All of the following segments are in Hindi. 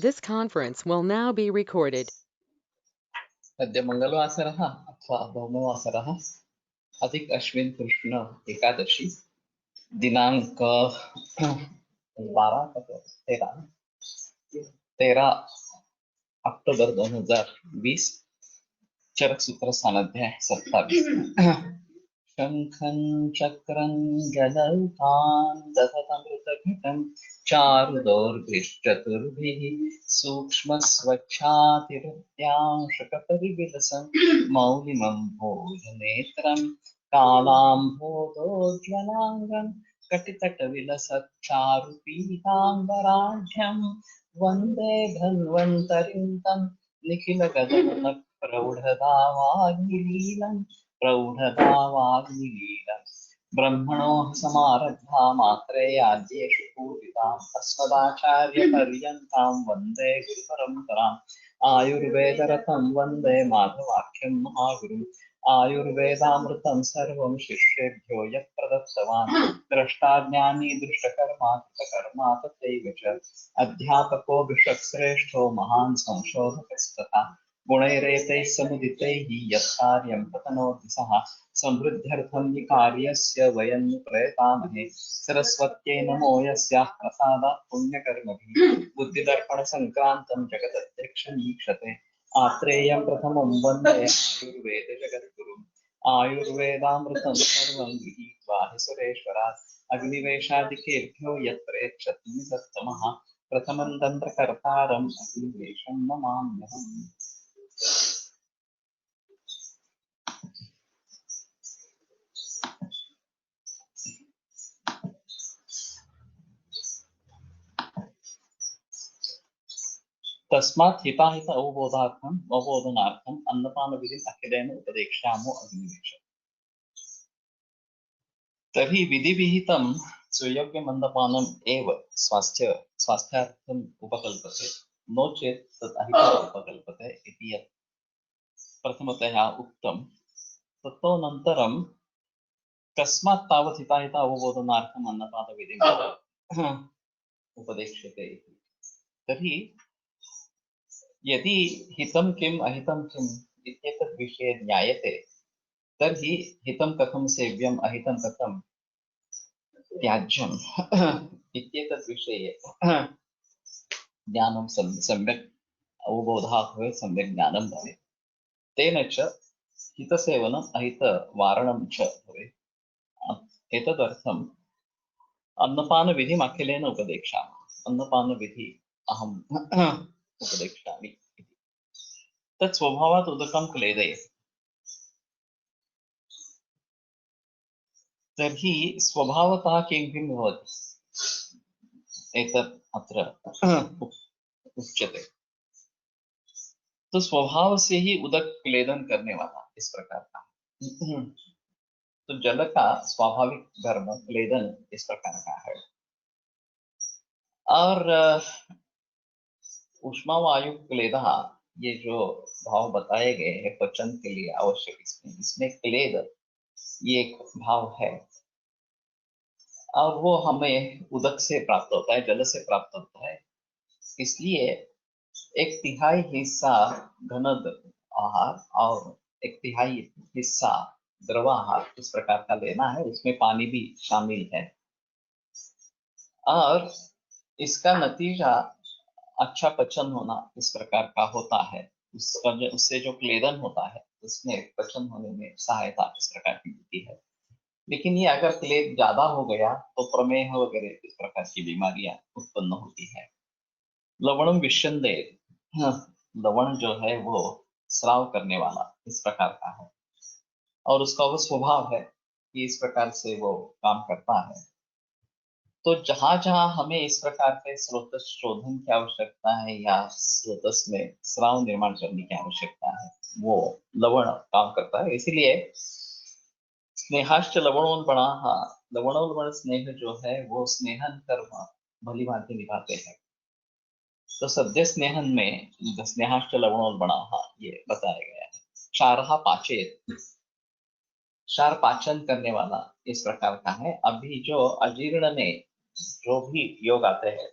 This conference will now be recorded. अद्य मंगलवासरः अथवा भौमवासरः अधिक अश्विन कृष्ण एकादशी दिनांक 13 अक्टूबर 2020 चरक सूत्र सानध्याय 27 शंखं चक्रं गदौतान् दधतमृतघटं चारुदौर्भिश्चतुर्भिः सूक्ष्मस्वच्छातिहृद्यांशकपरिविलसं मौलिमं भोजनेत्रं कालाम्भोदोज्ज्वलाङ्गं कटितटविलसच्चारुपीताम्बराढ्यं वन्दे धन्वन्तरिं तं निखिलगगनप्रौढदावाग्निलीलम् प्रौढदावाग्निलीलम् ब्रह्मणो समारब्धा मात्रेयाद्येषु पूजितां अस्मदाचार्यपर्यन्तां वन्दे गुरुपरम्पराम् आयुर्वेदरतं वन्दे माधवाख्यं महागुरुम् आयुर्वेदामृतं सर्वं शिष्येभ्यो यः प्रदत्तवान् द्रष्टाज्ञानी दृष्टकर्मा कृतकर्मा तथैव च अध्यापको विश्वश्रेष्ठो महान् संशोधकस्तथा गुणैरेतैः समुदितैः यत्कार्यं प्रतनोति सः समृद्ध्यर्थं हि कार्यस्य वयं प्रयतामहे सरस्वत्यै नमो यस्याः प्रसादात् पुण्यकर्मभिः बुद्धिदर्पणसङ्क्रान्तं जगदध्यक्षमीक्षते आत्रेयं प्रथमं वन्दे आयुर्वेदजगद्गुरुम् आयुर्वेदामृतं सर्वं गृहीत्वा हि सुरेश्वरात् अग्निवेशादिकेभ्यो यत्प्रेक्षति निसत्तमः प्रथमं तन्त्रकर्तारम् अग्निवेशं नमाम्यहम्। तस्मात् हिताहित अवबोधनार्थम् अन्नपानविधिम् अखिलेन उपदेक्ष्यामो अग्निवेश। तर्हि विधिविहितं सुयोग्यमन्नपानम् एव स्वास्थ्यार्थम् उपकल्पते, नो चेत् तत् अहितः उपकल्पते इति यत् प्रथमतया उक्तं। ततोऽनन्तरं कस्मात् तावत् हिताहित अवबोधनार्थम् अन्नपानविधिम् उपदेक्ष्यते इति। तर्हि यदि हितं किम् अहितं किम् इत्येतद् विषये ज्ञायते तर्हि हितं कथं सेव्यम् अहितं कथं त्याज्यम् इत्येतद् विषये ज्ञानं सम्यक् अवबोधः भवेत्, सम्यक् ज्ञानं भवेत्। तेन च हितसेवनम् अहितवारणं च भवेत्। एतदर्थम् अन्नपानविधिम् अखिलेन उपदेक्ष्यामः। अन्नपानविधि अहम् उपदेक्ष्यामि इति। तत् स्वभावात् उदकं क्लेदयति। तर्हि स्वभावतः किं भवति एतत् अत्र उच्यते। तो स्वभाव से ही उदक क्लेदन करने वाला इस प्रकार का। तो जल का स्वाभाविक धर्म क्लेदन इस प्रकार का है। और ऊष्मा वायु क्लेदा, ये जो भाव बताए गए हैं पचन के लिए आवश्यक, इसमें क्लेद ये एक भाव है और वो हमें उदक से प्राप्त होता है, जल से प्राप्त होता है। इसलिए 1/3 हिस्सा घन आहार और 1/3 हिस्सा द्रव आहार इस प्रकार का लेना है, उसमें पानी भी शामिल है और इसका नतीजा अच्छा पचन होना इस प्रकार का होता है। उससे जो क्लेदन होता है उसमें पचन होने में सहायता इस प्रकार की होती है। लेकिन ये अगर क्लेद ज्यादा हो गया तो प्रमेह वगैरह इस प्रकार की बीमारियां उत्पन्न होती है। लवणम विषंदे, लवण जो है वो स्राव करने वाला इस प्रकार का है और उसका वो स्वभाव है कि इस प्रकार से वो काम करता है। तो जहां जहां हमें इस प्रकार के स्रोत शोधन की आवश्यकता है या स्रोतस में स्राव निर्माण करने की आवश्यकता है, वो लवण काम करता है। इसीलिए स्नेहाश्च लवणोन्बणाः, लवणोन्बण स्नेह जो है वो स्नेहन कर्म भली भांति निभाते हैं। तो सद्य स्नेहन में स्नेहाश्च लवणोन्बणाः ये बताया गया है। क्षारः पाचेत, क्षार पाचन करने वाला इस प्रकार का है। अभी जो अजीर्ण में जो भी योग आते हैं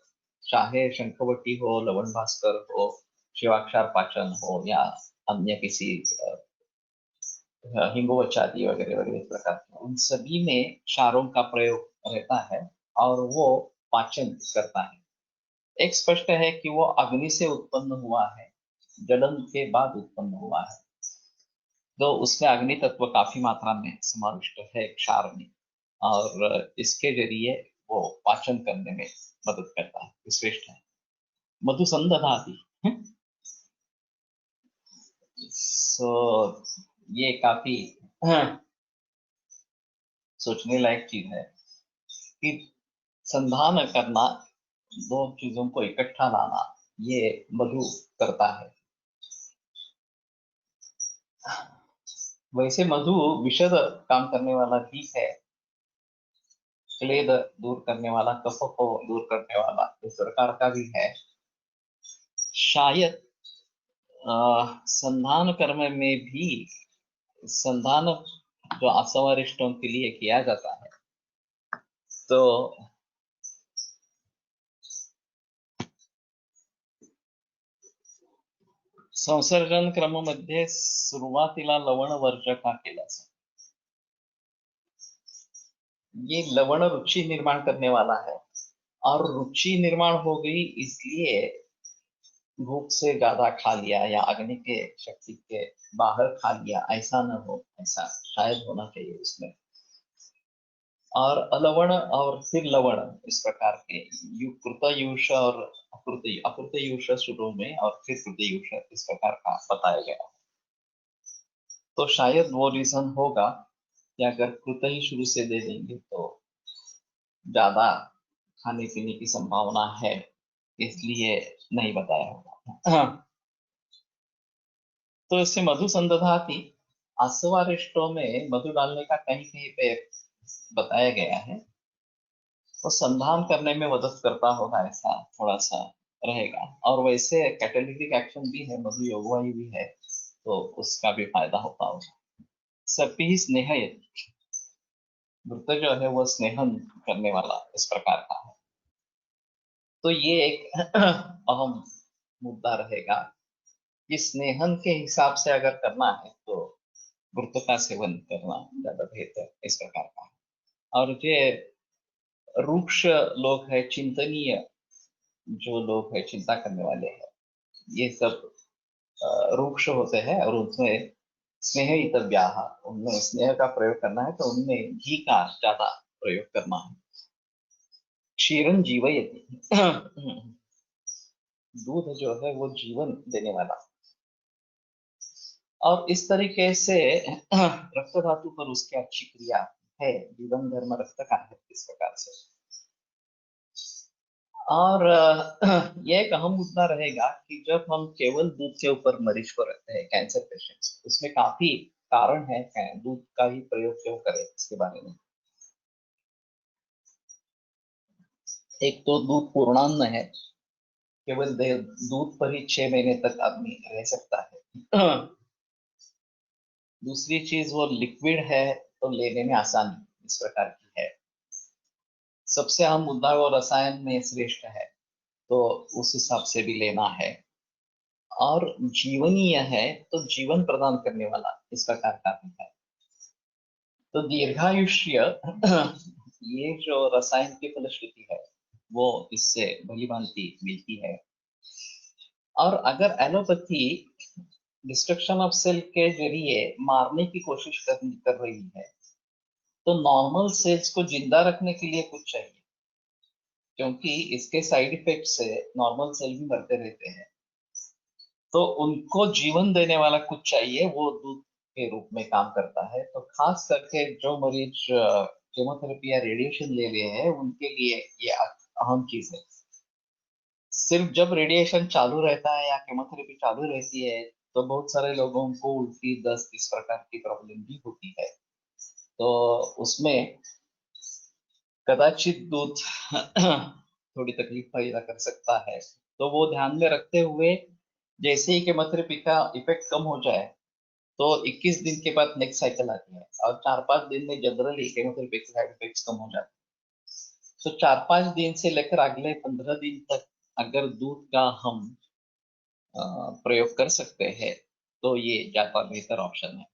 चाहे शंखवटी हो, लवण भास्कर हो, शिवाक्षार पाचन हो या अन्य किसी हिंगोवचादी वगैरह वगैरह इस प्रकार के, उन सभी में क्षारों का प्रयोग रहता है और वो पाचन करता है। एक स्पष्ट है कि वो अग्नि से उत्पन्न हुआ है, जलन के बाद उत्पन्न हुआ है, तो उसमें अग्नि तत्व काफी मात्रा में समाविष्ट है क्षार में, और इसके जरिए वो पाचन करने में मदद करता है, श्रेष्ठ है। मधुसंदधाति सो ये काफी सोचने लायक चीज है कि संधान करना, दो चीजों को इकट्ठा लाना, ये मधु करता है। वैसे मधु विषद काम करने वाला भी है, क्लेद दूर करने वाला, कफ को दूर करने वाला इस प्रकार का भी है। शायद संधान कर्म में भी, संधान जो असवरिष्टों के लिए किया जाता है, तो संसर्जन क्रम मध्ये सुरुवातीला लवण वर्ज का केला जातो? ये लवण रुचि निर्माण करने वाला है, और रुचि निर्माण हो गई इसलिए भूख से ज्यादा खा लिया या अग्नि के शक्ति के बाहर खा लिया, ऐसा न हो, ऐसा शायद होना चाहिए उसमें। और अलवण और फिर लवण इस प्रकार के कृतयुष और अकृतयुष शुरू में और फिर कृतयुष इस प्रकार का बताया गया। तो शायद वो रीजन होगा कि अगर कृत ही शुरू से दे देंगे तो ज्यादा खाने पीने की संभावना है, इसलिए नहीं बताया होगा। तो इससे मधु संदधाति, आसवारिष्टों में मधु डालने का कहीं कहीं पे बताया गया है, तो संधान करने में मदद करता होगा, ऐसा थोड़ा सा रहेगा। और वैसे कैटालिटिक एक्शन भी है, मधु योगवायु भी है, तो उसका भी फायदा होता होगा। सपी स्नेह, वृत्त जो है वो स्नेहन करने वाला इस प्रकार का है। तो ये एक अहम मुद्दा रहेगा कि स्नेहन के हिसाब से अगर करना है तो वृत्त का सेवन करना ज्यादा बेहतर इस प्रकार का है। और ये रूक्ष लोग है, चिंतनीय जो लोग है, चिंता करने वाले हैं, ये सब रूक्ष होते हैं, और उनमें स्नेह इतव्याह, उनमें स्नेह का प्रयोग करना है तो उनमें घी का ज्यादा प्रयोग करना है। क्षीरं जीवयति, दूध जो है वो जीवन देने वाला, और इस तरीके से रक्त धातु पर उसकी अच्छी क्रिया है, जीवन धर्म रक्त का है इस प्रकार से। और ये एक अहम मुद्दा रहेगा कि जब हम केवल दूध के ऊपर मरीज को रखते हैं, कैंसर पेशेंट्स, उसमें काफी कारण है दूध का ही प्रयोग क्यों करें इसके बारे में। एक तो दूध पूर्णान्न है, केवल दूध पर ही 6 महीने तक आदमी रह सकता है। दूसरी चीज वो लिक्विड है, तो लेने में आसानी इस प्रकार की है। सबसे अहम मुद्दा वो रसायन में श्रेष्ठ है, तो उस हिसाब से भी लेना है। और जीवनीय है, तो जीवन प्रदान करने वाला इस प्रकार का भी है। तो दीर्घायुष्य ये जो रसायन की फलश्रुति है वो इससे भली भांति मिलती है। और अगर एलोपैथी डिस्ट्रक्शन ऑफ सेल के जरिए मारने की कोशिश कर रही है, तो नॉर्मल सेल्स को जिंदा रखने के लिए कुछ चाहिए, क्योंकि इसके साइड इफेक्ट से नॉर्मल सेल भी मरते रहते हैं, तो उनको जीवन देने वाला कुछ चाहिए, वो दूध के रूप में काम करता है। तो खास करके जो मरीज केमोथेरेपी या रेडिएशन ले रहे हैं उनके लिए ये अहम चीज है। सिर्फ जब रेडिएशन चालू रहता है या केमोथेरेपी चालू रहती है तो बहुत सारे लोगों को उल्टी, दस्त इस प्रकार की प्रॉब्लम भी होती है, तो उसमें कदाचित दूध थोड़ी तकलीफ पैदा कर सकता है। तो वो ध्यान में रखते हुए जैसे ही केमोथेरेपी का इफेक्ट कम हो जाए तो 21 दिन के बाद नेक्स्ट साइकिल आती है, और 4-5 दिन में जनरली केमोथेरेपी के साइड इफेक्ट्स कम हो जाते हैं। तो 4-5 दिन से लेकर अगले 15 दिन तक अगर दूध का हम प्रयोग कर सकते हैं तो ये ज्यादा बेहतर ऑप्शन है।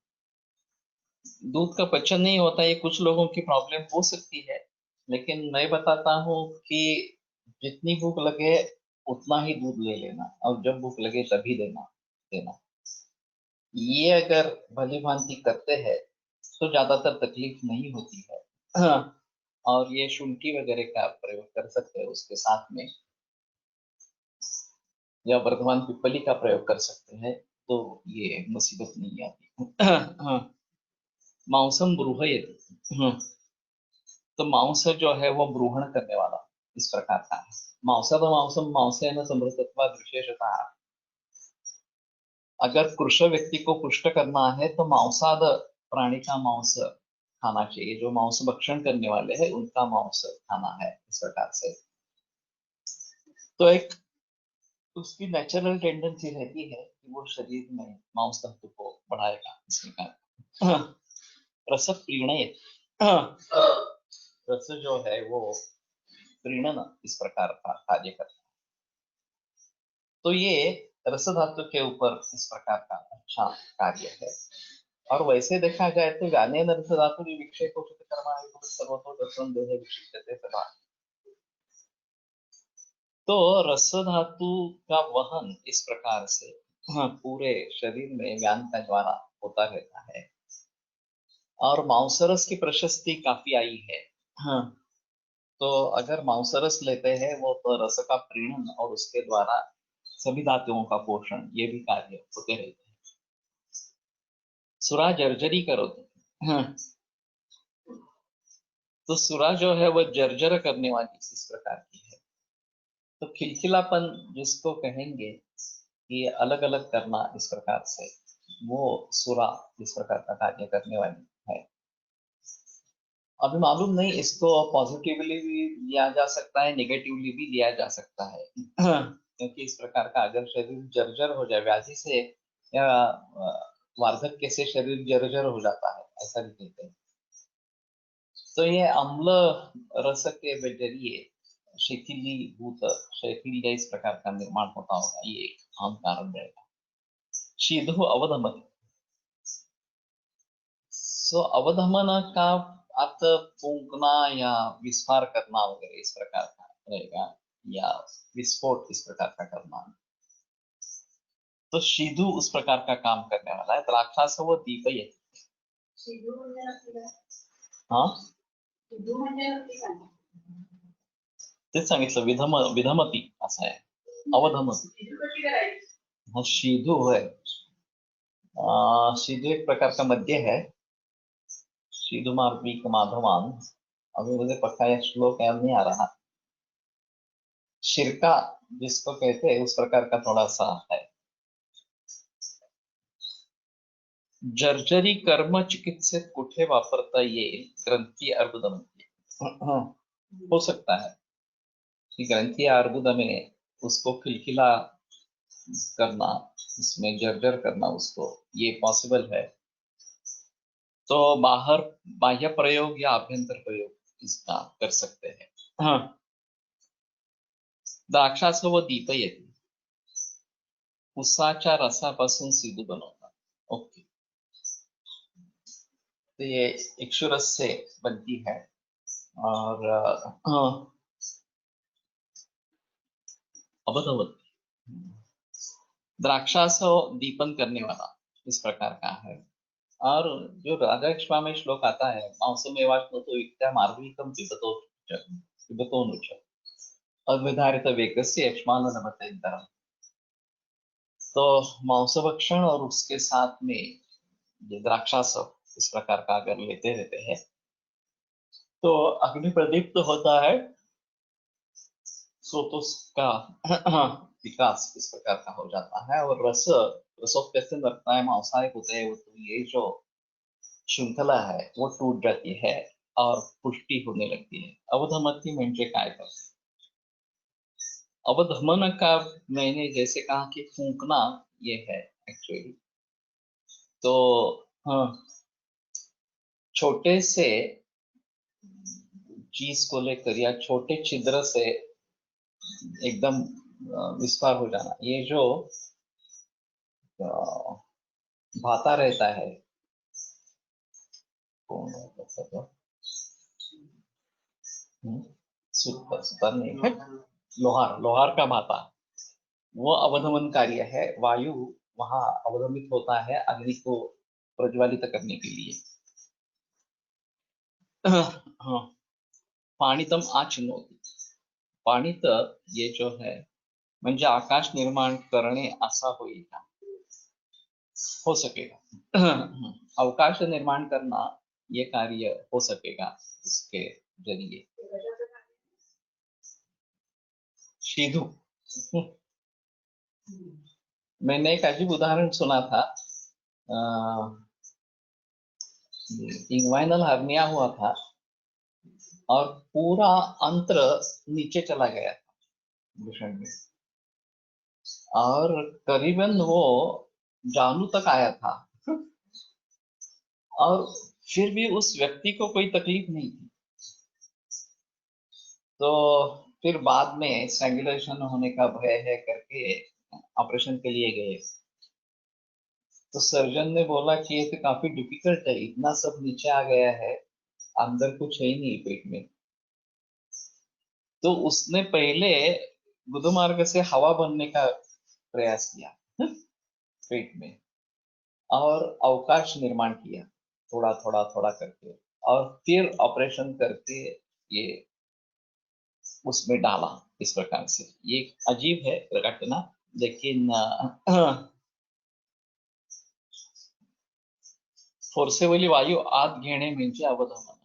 दूध का पचन नहीं होता, ये कुछ लोगों की प्रॉब्लम हो सकती है, लेकिन मैं बताता हूँ कि जितनी भूख लगे उतना ही दूध ले लेना, और जब भूख लगे तभी देना। ये अगर भली भांति करते हैं तो ज्यादातर तकलीफ नहीं होती है। हाँ, और ये शुंठी वगैरह का प्रयोग कर सकते हैं उसके साथ में, या वर्तमान पिपली का प्रयोग कर सकते हैं, तो ये मुसीबत नहीं आती। हाँ, मांसम ब्रूहयति। तो मांस जो है वो ब्रूहण करने वाला इस प्रकार का है। मांसद मांसम मांसेन समृद्धत्वात् विशेषतः। अगर कृष व्यक्ति को पुष्ट करना है तो मांसाद प्राणी का मांस खाना चाहिए, जो मांस भक्षण करने वाले हैं उनका मांस खाना है इस प्रकार से। तो एक उसकी नेचुरल टेंडेंसी रहती है कि वो शरीर में मांस तत्व को बढ़ाएगा इस प्रकार। रस प्रीणय, रस जो है वो प्रीणन इस प्रकार का कार्य करता है। तो ये रस धातु के ऊपर इस प्रकार का अच्छा कार्य है। और वैसे देखा जाए तो गाने रस धातु की विक्षेप कर्मा सर्वतो दर्शन देह विक्षिप्यते सदा। तो रस धातु का वहन इस प्रकार से पूरे शरीर में व्यान का द्वारा होता रहता है। और मांसरस की प्रशस्ति काफी आई है। हाँ, तो अगर मांसरस लेते हैं वो तो रस का प्रीणन और उसके द्वारा सभी धातुओं का पोषण ये भी कार्य होते रहते हैं। सुरा जर्जरी करो हाँ, तो सुरा जो है वो जर्जर करने वाली इस प्रकार की है। तो खिलखिलापन जिसको कहेंगे कि अलग अलग करना इस प्रकार से, वो सुरा इस प्रकार का कार्य करने वाली है। अभी मालूम नहीं इसको पॉजिटिवली भी लिया जा सकता है, नेगेटिवली भी लिया जा सकता है। क्योंकि इस प्रकार का अगर शरीर जर्जर हो जाए व्याधि से या वार्धक्य से शरीर जर्जर हो जाता है ऐसा भी कहते हैं। तो ये अम्ल रस के जरिए शिथिलीभूत शैथिल्य इस प्रकार का निर्माण होता होगा, ये एक आम कारण रहेगा। शीधु अवधमन, सो अवधमन का अर्थ फूंकना या विस्फार करना वगैरह इस प्रकार का रहेगा, या विस्फोट इस प्रकार का करना। तो शीधु उस प्रकार का काम करने वाला है। द्राक्षास वो दीपयति। हाँ, तेच सांगितलं, विधमती असं आहे, अवधमती। हाँ, शीधु है, शीधु एक प्रकार का मध्य है। शीधु मार्मिक माधवान, अभी मुझे पक्का यह श्लोक याद नहीं आ रहा। शिरका जिसको कहते हैं उस प्रकार का थोड़ा सा है। जर्जरी कर्म चिकित्सित कुठे वापरता येईल ग्रंथी अर्बुदम। हो सकता है कि ग्रंथी अर्बुद में उसको खिलखिला करना, उसमें जर्जर करना उसको, ये पॉसिबल है। तो बाहर बाह्य प्रयोग या आभ्यंतर प्रयोग इसका कर सकते हैं। हाँ, द्राक्षास व दीपयति, उसाच्या रसापासून सिधू बनवतात। ओके, तो ये इक्षुरस से बनती है। और अवधवत द्राक्षास दीपन करने वाला इस प्रकार का है। और जो राधा में श्लोक आता है, मांसमेवाश्नुतो युक्त्या मार्गविकम पिबतोनुच अविधारित वेगस्य यक्ष्मान नमतेंतरम। तो मांसभक्षण और उसके साथ में ये द्राक्षास इस प्रकार का अगर लेते रहते हैं तो अग्नि प्रदीप्त होता है, स्रोतों का विकास इस प्रकार का हो जाता है। और रसोत्पत्ति लगता है, मांसाहारी होते हैं, तो ये जो श्रृंखला है वो टूट जाती है और पुष्टि होने लगती है। अवधमती म्हणजे काय करते, अवधमन का मैंने जैसे कहा कि फूंकना ये है एक्चुअली। तो हाँ, छोटे से चीज को लेकर या छोटे छिद्र से एकदम विस्तार हो जाना, ये जो भाता रहता है, सुपर नहीं है, लोहार, लोहार का भाता, वो अवधमन कार्य है। वायु वहां अवधमित होता है अग्नि को प्रज्वलित करने के लिए। हाँ, पाणितम आचिनोति, पाणित ये जो है म्हणजे आकाश निर्माण करणे असा होईगा, हो सकेगा। अवकाश निर्माण करना ये कार्य हो सकेगा इसके जरिए। सीधु, मैंने एक अजीब उदाहरण सुना था। इंग्वाइनल हर्निया हुआ था और पूरा अंत्र नीचे चला गया था भूषण में, और करीबन वो जानू तक आया था, और फिर भी उस व्यक्ति को कोई तकलीफ नहीं थी। तो फिर बाद में स्ट्रैंगुलेशन होने का भय है करके ऑपरेशन के लिए गए, तो सर्जन ने बोला कि ये तो काफी डिफिकल्ट है, इतना सब नीचे आ गया है, अंदर कुछ है ही नहीं पेट में। तो उसने पहले गुदमार्ग से हवा भरने का प्रयास किया पेट में, और अवकाश निर्माण किया थोड़ा थोड़ा थोड़ा करके, और फिर ऑपरेशन करके ये उसमें डाला। इस प्रकार से ये अजीब है घटना, लेकिन फोर्सेबली वायु आत घेणे म्हणजे अवधमन,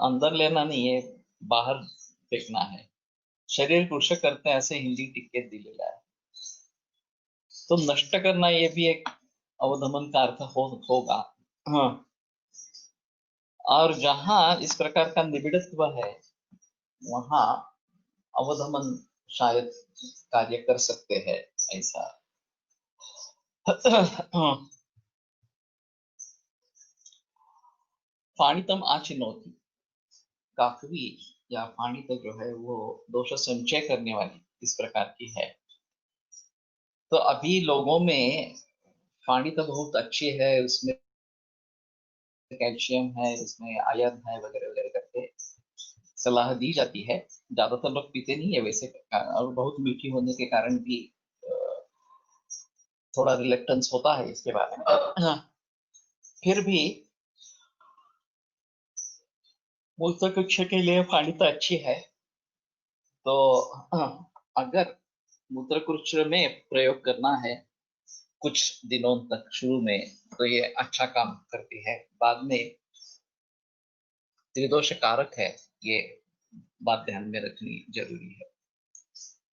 अंदर लेना नहीं है, बाहर फेकना है। शरीर कृष करते ऐसे हिंदी टिकेट दिलेला है, तो नष्ट करना ये भी एक अवधमन का अर्थ होगा। हाँ, और जहां इस प्रकार का निबिड़त्व है वहां अवधमन शायद कार्य कर सकते हैं, ऐसा। पाणितम आचिनोति, काकवी या पाणित जो है वो दोष संचय करने वाली इस प्रकार की है। तो अभी लोगों में पाणित बहुत अच्छी है, उसमें कैल्शियम है, उसमें आयरन है वगैरह वगैरह करके सलाह दी जाती है। ज्यादातर लोग पीते नहीं है वैसे, और बहुत मीठी होने के कारण भी थोड़ा रिलेक्टेंस होता है इसके बारे में। हाँ, फिर भी मूत्रकुक्ष के लिए पाणित अच्छी है। तो अगर मूत्रकुक्ष में प्रयोग करना है कुछ दिनों तक शुरू में, तो ये अच्छा काम करती है। बाद में त्रिदोष कारक है, ये बात ध्यान में रखनी जरूरी है।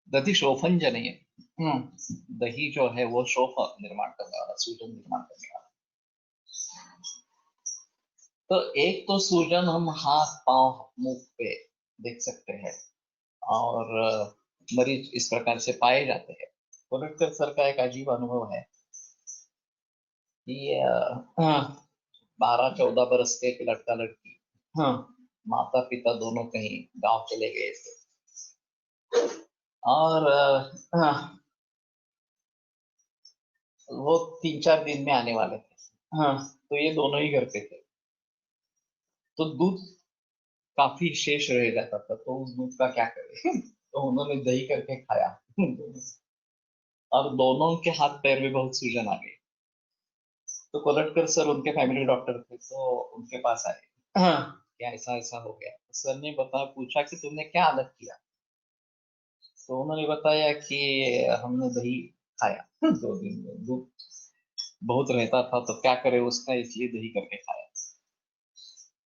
दधि शोफन जने, दही जो है वो शोफ निर्माण करने वाला, सूजन निर्माण करने वाला। तो एक तो सूजन हम हाथ पांव मुंह पे देख सकते हैं, और मरीज इस प्रकार से पाए जाते हैं। कोलटकर सर का एक अजीब अनुभव है कि 12-14 बरस के एक लड़का लड़की, माता पिता दोनों कहीं गांव चले गए थे, और वो 3-4 दिन में आने वाले थे। तो ये दोनों ही घर पे थे, तो दूध काफी शेष रह जाता था, तो उस दूध का क्या करे तो उन्होंने दही करके खाया और दोनों के हाथ पैर में बहुत सूजन आ गई। तो कोलटकर सर उनके फैमिली डॉक्टर थे, तो उनके पास आए, क्या ऐसा ऐसा हो गया। तो सर ने पूछा कि तुमने क्या अलग किया। तो उन्होंने बताया कि हमने दही खाया 2 दिन में, दूध बहुत रहता था तो क्या करे उसका, इसलिए दही करके खाया।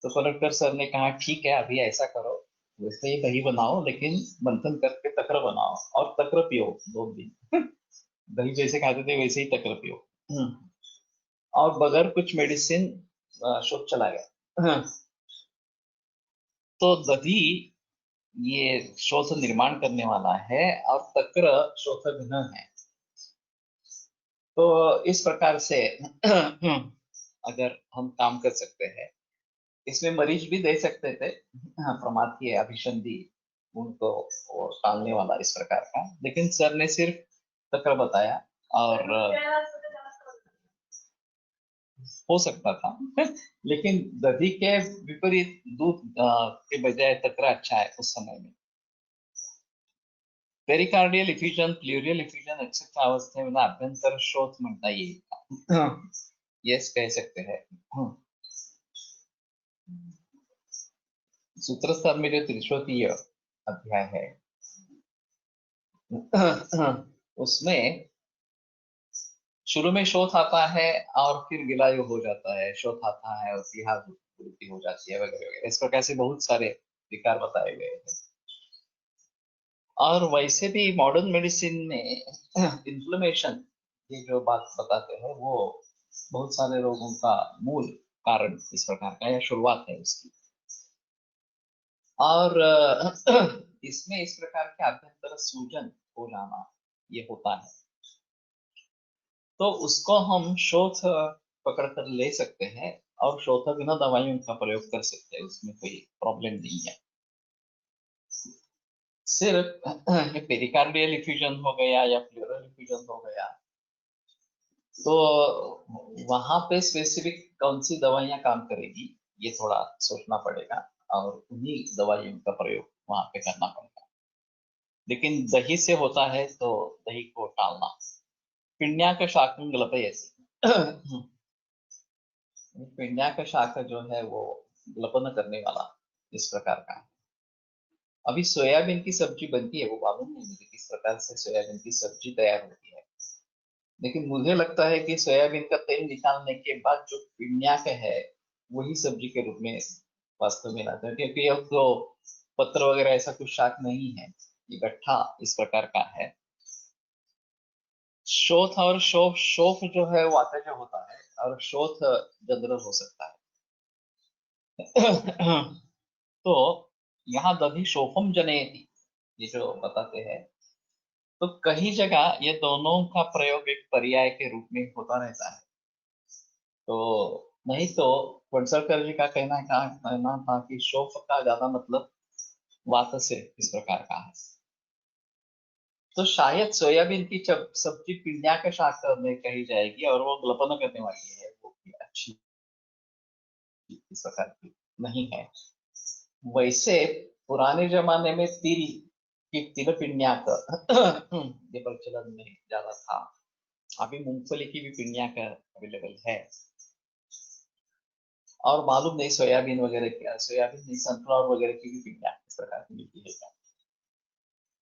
तो कलेक्टर सर ने कहा ठीक है, अभी ऐसा करो, वैसे ही दही बनाओ लेकिन मंथन करके तक्र बनाओ, और तक्र पियो 2 दिन दही जैसे खाते थे वैसे ही तक्र पियो। और बगैर कुछ मेडिसिन शोध चला गया। तो दही ये शोथ निर्माण करने वाला है, और तक्र शोथघ्न है। तो इस प्रकार से अगर हम काम कर सकते हैं, इसमें मरीज भी दे सकते थे, प्रमाद की अभिसंधि गुण को वो टालने वाला इस प्रकार का। लेकिन सर ने सिर्फ तक्र बताया और हो सकता था लेकिन दधी के विपरीत दूध के बजाय तक्र अच्छा है उस समय में। पेरिकार्डियल इफ्यूजन, प्लुरियल इफ्यूजन एक्सेट्रा अवस्थेमध्ये अभ्यंतर शोथ म्हणता येईल। यस कह सकते हैं। सूत्रस्थान में जो त्रिश्रोतीय अध्याय है उसमें शुरू में शोथ आता है और फिर गिलायु हो जाता है, शोथ आता है और वृद्धि हो जाती है वगैरह वगैरह। इस प्रकार से बहुत सारे विकार बताए गए हैं। और वैसे भी मॉडर्न मेडिसिन में इन्फ्लेमेशन ये जो बात बताते हैं वो बहुत सारे रोगों का मूल कारण इस प्रकार का या शुरुआत है उसकी। और इसमें इस प्रकार के अभ्यंतर सूजन हो जाना ये होता है, तो उसको हम शोथ पकड़ कर ले सकते हैं और शोथ बिना दवाइयों का प्रयोग कर सकते हैं, उसमें कोई प्रॉब्लम नहीं है। सिर्फ पेरिकार्डियल इफ्यूजन हो गया या प्लूरल इफ्यूजन हो गया तो वहां पे स्पेसिफिक कौन सी दवाइयां काम करेगी ये थोड़ा सोचना पड़ेगा और उन्हीं दवाइयों का प्रयोग वहां पे करना पड़ेगा। लेकिन दही से होता है तो दही को टालना। पिण्याक शाकं ग्लपयसि पिण्याक शाक जो है वो ग्लपन करने वाला इस प्रकार का है। अभी सोयाबीन की सब्जी बनती है, वो मालूम नहीं मुझे किस प्रकार से सोयाबीन की सब्जी तैयार होती है, लेकिन मुझे लगता है कि सोयाबीन का तेल निकालने के बाद जो पिण्याक है वही सब्जी के रूप में वास्तव में लाता है, क्योंकि अब तो पत्र वगैरह ऐसा कुछ शाक नहीं है, ये गट्ठा इस प्रकार का है। शोथ और शोफ जो है वो आतेज होता है और शोथ जनरल हो सकता है। तो यहाँ दधि शोफम जनयति ये जो बताते हैं, तो कई जगह ये दोनों का प्रयोग एक पर्याय के रूप में होता रहता है। तो नहीं तो वणसरकर जी का कहना था कि शोफ का ज्यादा मतलब वात से इस प्रकार का है। तो शायद सोयाबीन की सब्जी पिण्याक शाक में कही जाएगी और वो ग्लपन करने वाली है, वो भी अच्छी इस प्रकार की नहीं है। वैसे पुराने जमाने में तिल पिण्याक ये प्रचलन में ज्यादा था। अभी मूंगफली की भी पिण्याक अवेलेबल है और मालूम नहीं सोयाबीन वगैरह की, सोयाबीन नहीं सनफ्लावर वगैरह की भी पिण्याक इस प्रकार की मिलती है क्या?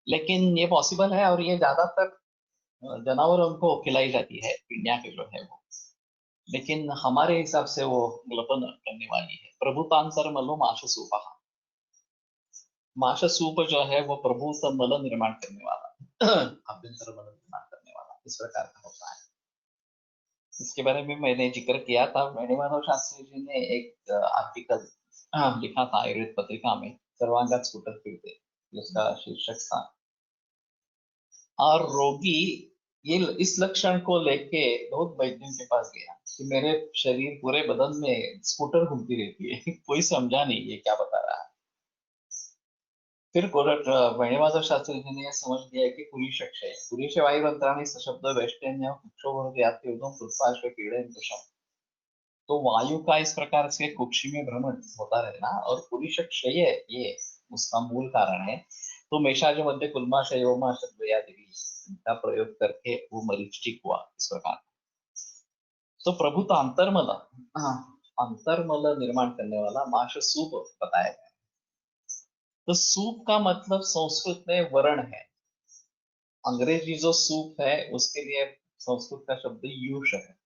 लेकिन ये पॉसिबल है और ये ज्यादातर जानवरों को खिलाई जाती है पिण्याक जो है वो, लेकिन हमारे हिसाब से वो ग्लपन करने वाली है। प्रभुतांतर मलो माश सूपा, माश सूप जो है वो प्रभु मल निर्माण करने वाला अभ्यंतर मल निर्माण करने वाला इस प्रकार का होता है। इसके बारे में मैंने जिक्र किया था। मणिमाधव शास्त्री जी ने एक आर्टिकल लिखा था आयुर्वेद पत्रिका में, सर्वांगात स्कूटर फिरते, जिसका शीर्षक था। और रोगी ये इस लक्षण को लेके बहुत वैद्यों के पास गया कि मेरे शरीर पूरे बदन में स्कूटर घूमती रहती है कोई समझा नहीं ये क्या बता रहा है। फिर मणिमाधव शास्त्री जी ने समझ लिया कि पुरीश वायुरंत्राणी सशब्द वैष्टन्य कुक्षो पीड़े दुषम। तो वायु का इस प्रकार से कुक्षी में भ्रमण होता रहना और पुरुष क्षय ये उसका मूल कारण है। तो मेषाज मध्य कुलमाशय देवी का प्रयोग करके वो मरीज ठीक हुआ इस प्रकार। तो प्रभु तो अंतर्मल, अंतर्मल निर्माण करने वाला माश सूप बताया गया। तो सूप का मतलब संस्कृत में वर्ण है। अंग्रेजी जो सूप है उसके लिए संस्कृत का शब्द यूष है।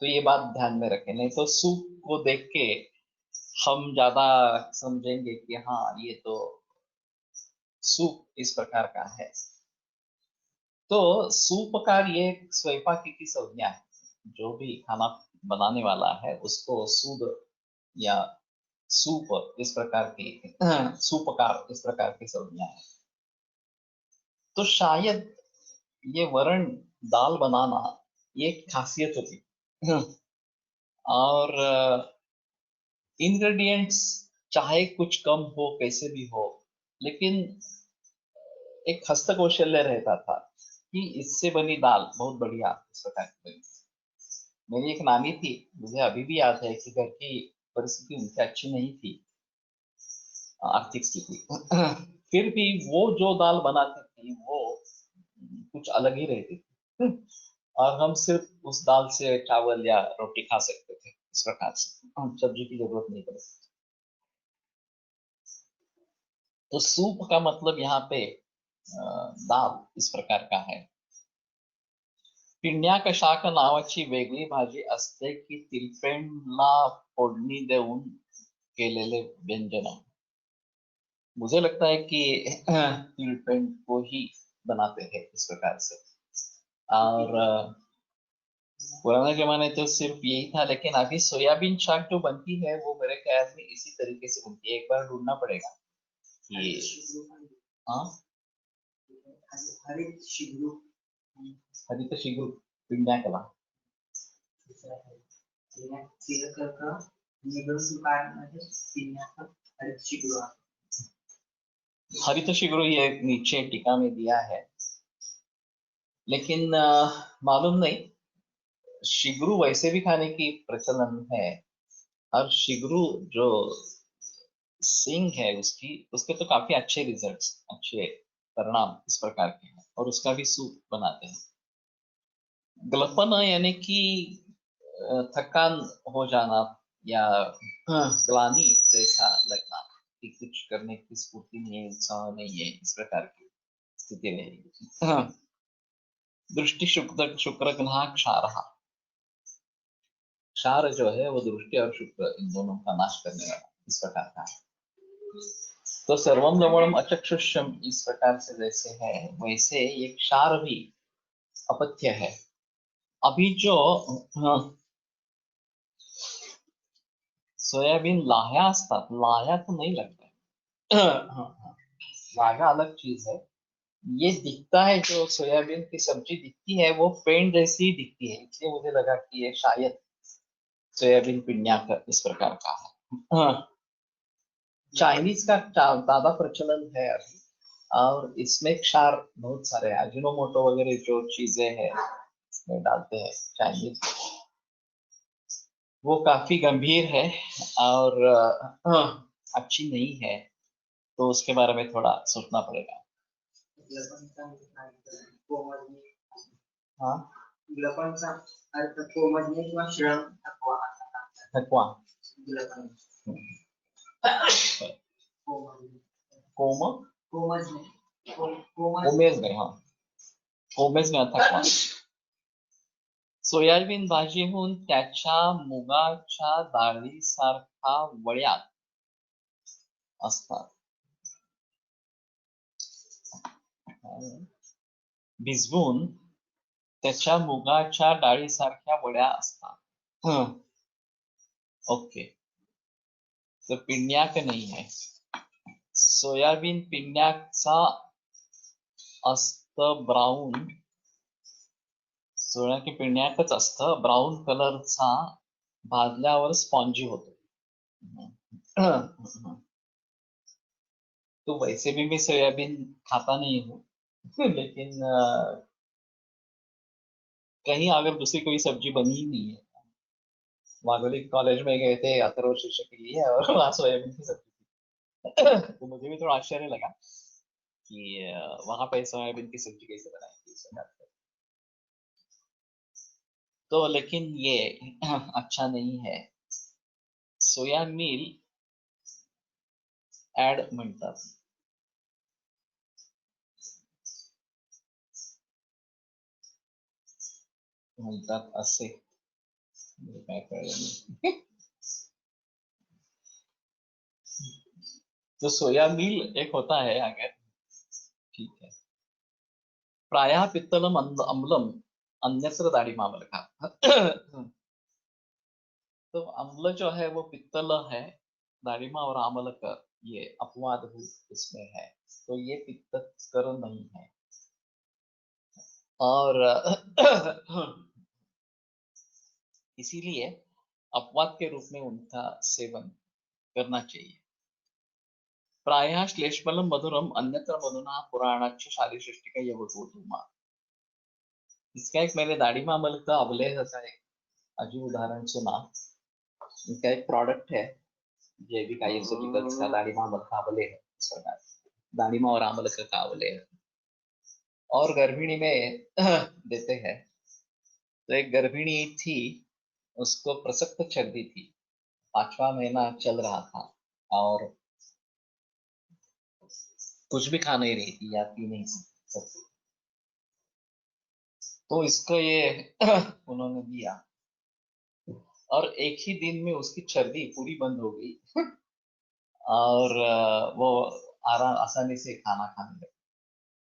तो ये बात ध्यान में रखें, नहीं तो सूप को देख के हम ज्यादा समझेंगे कि हाँ ये तो सूप इस प्रकार का है। तो सूपकार ये स्वयंपाकी की संज्ञा है, जो भी खाना बनाने वाला है उसको सूद या सूप इस प्रकार की सूपकार इस प्रकार की संज्ञा है। तो शायद ये वरण दाल बनाना ये एक खासियत होती और इंग्रेडिएंट्स चाहे कुछ कम हो कैसे भी हो, लेकिन एक हस्तकौशल्य रहता था कि इससे बनी दाल बहुत बढ़िया इस प्रकार की बनी। मेरी एक नानी थी, मुझे अभी भी याद है कि घर की परिस्थिति उनकी अच्छी नहीं थी, आर्थिक स्थिति। फिर भी वो जो दाल बनाती थी वो कुछ अलग ही रहती थी। और हम सिर्फ उस दाल से चावल या रोटी खा सकते थे, इस प्रकार से हम सब्जी की जरूरत नहीं पड़ती। तो सूप का मतलब यहाँ पे दाल इस प्रकार का है। पिण्या कशाक नावाची वेगळी भाजी असते की तिलपेंडला फोडणी देऊन केलेले व्यंजन। मुझे लगता है कि तिलपेंड को ही बनाते हैं इस प्रकार से। और पुराने जमाने तो सिर्फ यही था, लेकिन अभी सोयाबीन शाक जो बनती है वो मेरे ख्याल में इसी तरीके से बनती है। एक बार ढूंढना पड़ेगा कि हाँ, हरित शिगु पिंड्या कला हरित शिगुरु ये नीचे टीका में दिया है, लेकिन मालूम नहीं। शिगरू वैसे भी खाने की प्रचलन है, और शिगरू जो सिंग है उसकी, उसके तो काफी अच्छे रिजल्ट्स, अच्छे परिणाम इस प्रकार के हैं, और उसका भी सूप बनाते हैं। ग्लपन यानी कि थकान हो जाना या ग्लानि जैसा लगना कि कुछ करने की स्फूर्ति नहीं है, उत्साह नहीं है, इस प्रकार की स्थिति रहेगी। दृष्टि शुक्र शुक्र ग्रह क्षारः। क्षार जो है वो दृष्टि और शुक्र इन दोनों का नाश करने वाला इस प्रकार का है। तो सर्वम लवणम अचक्षुष्यम इस प्रकार से जैसे है, वैसे ये क्षार भी अपथ्य है। अभी जो सोयाबीन लाह्या असतात, लाह्या तो नहीं लगता। लाह्या अलग चीज है। ये दिखता है, जो सोयाबीन की सब्जी दिखती है वो पेंट जैसी ही दिखती है, इसलिए मुझे लगा कि ये शायद सोयाबीन पिन्याक इस प्रकार का है। चाइनीज का ज्यादा प्रचलन है अभी, और इसमें क्षार बहुत सारे अजीनोमोटो वगैरह जो चीजें हैं इसमें डालते हैं चाइनीज, वो काफी गंभीर है और अच्छी नहीं है। तो उसके बारे में थोड़ा सोचना पड़ेगा। हाँ, थकवा कोम कोमेज में, हाँ कोमेज में थकवा। सोयाबीन भाजीहून त्याच्या मुगाच्या डाळीसारखा वळ्यात असतात। भिजवून त्याच्या मुगाच्या डाळीसारख्या वड्या असतात। ओके, तो पिण्याक नहीं है। सोयाबीन पिण्याचा असत ब्राऊन, सोया की पिण्याकच असतं ब्राऊन कलरचा, भाजल्यावर स्पॉन्जी होतो। तो वैसे भी मैं सोयाबीन खाता नहीं हूँ, लेकिन कहीं अगर दूसरी कोई सब्जी बनी ही नहीं है। वाघोली कॉलेज में गए थे अथर्व शिक्षक के लिए, और वहाँ सोयाबीन की सब्जी थी। तो मुझे भी थोड़ा आश्चर्य लगा कि वहां पे सोयाबीन की सब्जी कैसे बनाई थी इस प्रकार से। तो लेकिन ये अच्छा नहीं है। सोया मील ऍड म्हणतात। म्हणतात असे, मुझे काय कळलं नाही। तो सोया मील एक होता है अगर, ठीक है। प्रायः पित्तलम अम्लम अन्यत्र दाढ़ी। तो अम्ल जो है वो पित्तल है, दाढ़िमा और आमलक ये अपवाद इसमें है। तो ये पित्तकर नहीं है, और इसीलिए अपवाद के रूप में उनका सेवन करना चाहिए। प्रायः श्लेष्मलं मधुरम अन्यत्र मधुना पुराणाच्च शालीसृष्टिका यवगोधूमा। इसका एक मैंने दाढ़ी मामल का अवलेह का एक अजीब उदाहरण सुना। इनका एक प्रोडक्ट है जैविक आयुर्वेदिकल्स का दाढ़ीमा आमल का अवलेह इस प्रकार दाढ़ीमा और आमल का अवलेह और गर्भिणी में देते हैं। तो एक गर्भिणी थी, उसको प्रसक्त सर्दी थी, 5वां महीना चल रहा था और कुछ भी खा नहीं रही थी या पी नहीं सकती। तो इसको ये उन्होंने दिया और एक ही दिन में उसकी सर्दी पूरी बंद हो गई और वो आराम आसानी से खाना खाने लगी।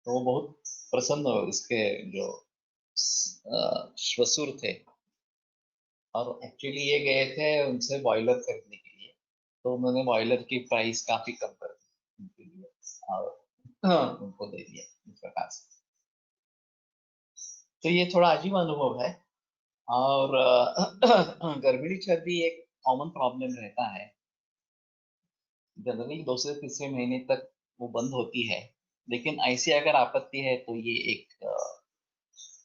तो वो बहुत प्रसन्न हुए। उसके जो श्वसुर थे और एक्चुअली ये गए थे उनसे बॉयलर खरीदने के लिए, तो उन्होंने बॉयलर की प्राइस काफी कम कर दी उनके लिए और उनको दे दिया इस प्रकार से। तो ये थोड़ा अजीब अनुभव है। और गर्भिणी सर्दी एक कॉमन प्रॉब्लम रहता है, जनरली 2 से 3 महीने तक वो बंद होती है। लेकिन ऐसी अगर आपत्ति है तो ये एक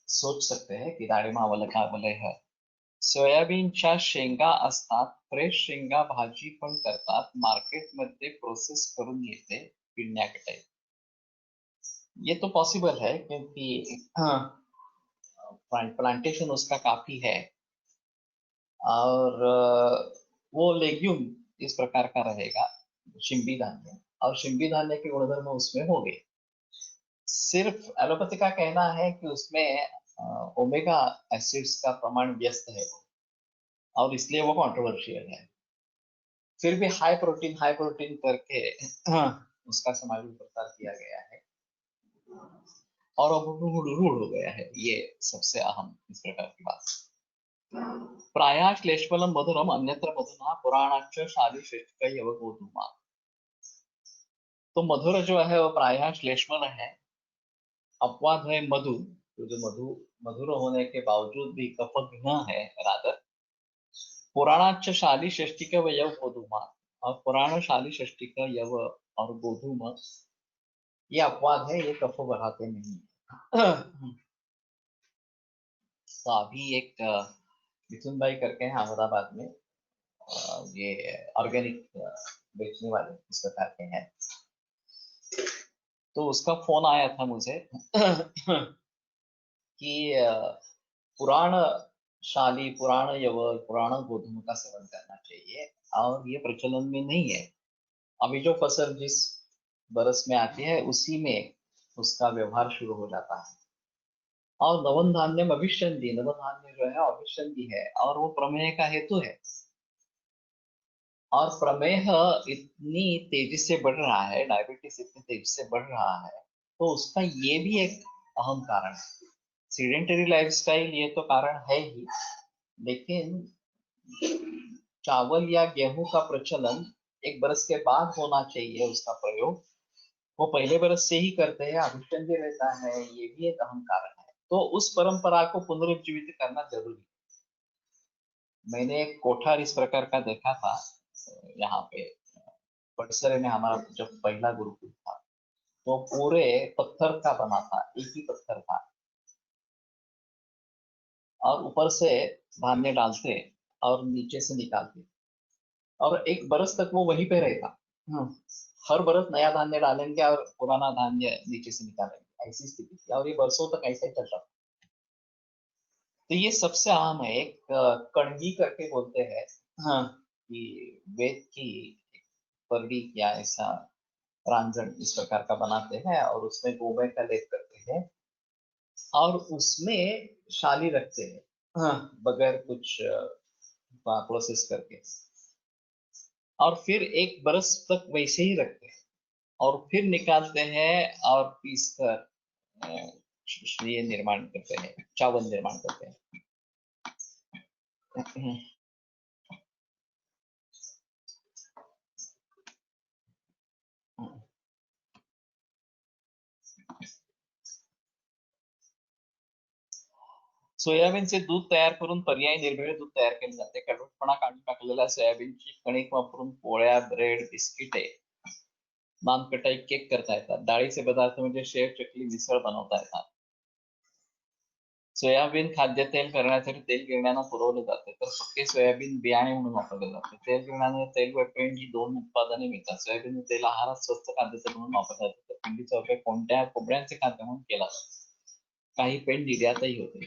सोच सकते हैं की डाळिंबा अवलेह सोयाबीनच्या शेंगा असतात, फ्रेश शेंगा भाजी पण करतात, मार्केटमध्ये प्रोसेस करून येते पिळण्याकडे। ये तो पॉसिबल है क्योंकि प्लांटेशन उसका काफी है और वो लेग्यूम इस प्रकार का रहेगा, शिंबी धान्य, और शिंबी धान्य के गुणधर्म उसमें हो गए। सिर्फ एलोपैथी का कहना है कि उसमें ओमेगा एसिड्स का प्रमाण व्यस्त है और इसलिए वो कंट्रोवर्शियल है। फिर भी हाई प्रोटीन करके उसका समाज में प्रचार किया गया है और अब रूढ़ हो गया है। ये सबसे अहम इस प्रकार की बात। प्रायः श्लेष्मलं मधुरम अन्यत्र मधुना पुराणाच्च शालीश्रेष्ठिका यवगोधूमा। तो मधुर जो है वो प्रायः श्लेष्मल है, अपवाद है मधु, तो जो मधुर होने के बावजूद भी कफघ्न है रादर। पुराणाच्च शालीश्रेष्ठिका व यव गोधूमा, और पुराण शालीश्रेष्ठिका यव और गोधूम ये अपवाद है, ये कफ बढ़ाते नहीं। तो अभी एक मिथुन भाई करके हैं अहमदाबाद में, ये ऑर्गेनिक बेचने वाले इस प्रकार के हैं। तो उसका फोन आया था मुझे कि पुराण शाली, पुराण यवल, पुराण गोधूम का सेवन करना चाहिए और ये प्रचलन में नहीं है। अभी जो फसल जिस बरस में आती है उसी में उसका व्यवहार शुरू हो जाता है। और नवन धान्यम अभिष्यंदी, नवन धान्य जो है अभिष्यंदी है और वो प्रमेय का हेतु है। और प्रमेह इतनी तेजी से बढ़ रहा है, डायबिटीज इतनी तेजी से बढ़ रहा है, तो उसका ये भी एक अहम कारण है। सीडेंटरी लाइफस्टाइल ये तो कारण है ही, लेकिन चावल या गेहूं का प्रचलन एक बरस के बाद होना चाहिए उसका प्रयोग। वो पहले बरस से ही करते हैं, अभिष्यंदी रहता है, ये भी एक अहम कारण है। तो उस परंपरा को पुनरुज्जीवित करना जरूरी है। मैंने एक कोठार इस प्रकार का देखा था यहाँ पे बड़सरे में, हमारा जब पहला गुरुकुल था तो पूरे पत्थर का बना था, एक ही पत्थर था और ऊपर से धान्य डालते और नीचे से निकालते और एक बरस तक वो वहीं पे रहेगा। हर बरस नया धान्य डालेंगे और पुराना धान्य नीचे से निकालेंगे, ऐसी स्थिति थी और ये बरसों तक ऐसा ही चल रहा था। तो ये सबसे आम है। एक कणगी करके बोलते हैं, हाँ, कि वेद की परडी या ऐसा रांझण इस प्रकार का बनाते हैं और उसमें गोमय का लेप करते हैं और उसमें शाली रखते हैं, हाँ, बगैर कुछ प्रोसेस करके, और फिर एक बरस तक वैसे ही रखते हैं और फिर निकालते हैं और पीस कर ये निर्माण करते हैं, चावल निर्माण करते हैं। सोयाबीनचे दूध तयार करून पर्यायी निर्भेळ दूध तयार केले जाते। कडवटपणा काढून टाकलेल्या सोयाबीनची कणिक वापरून पोळ्या, ब्रेड, बिस्किटे नान कटाई केक करता येतात, डाळीचे पदार्थ म्हणजे शेव, चकली, मिसळ बनवता येतात. सोयाबीन खाद्यतेल करण्यासाठी तेल गिरण्यांना पुरवले जाते, तर पक्के सोयाबीन बियाणे म्हणून वापरले जाते. तेल गिरण्यांना तेल व पेंड ही दोन उत्पादने मिळतात. सोयाबीन तेल आहारात स्वस्त खाद्यतेल म्हणून वापरले जाते, तर पेंडीचा उपयोग कोंबड्यांचे खाद्य म्हणून केला जातो. काही पेंड निर्यातही होते.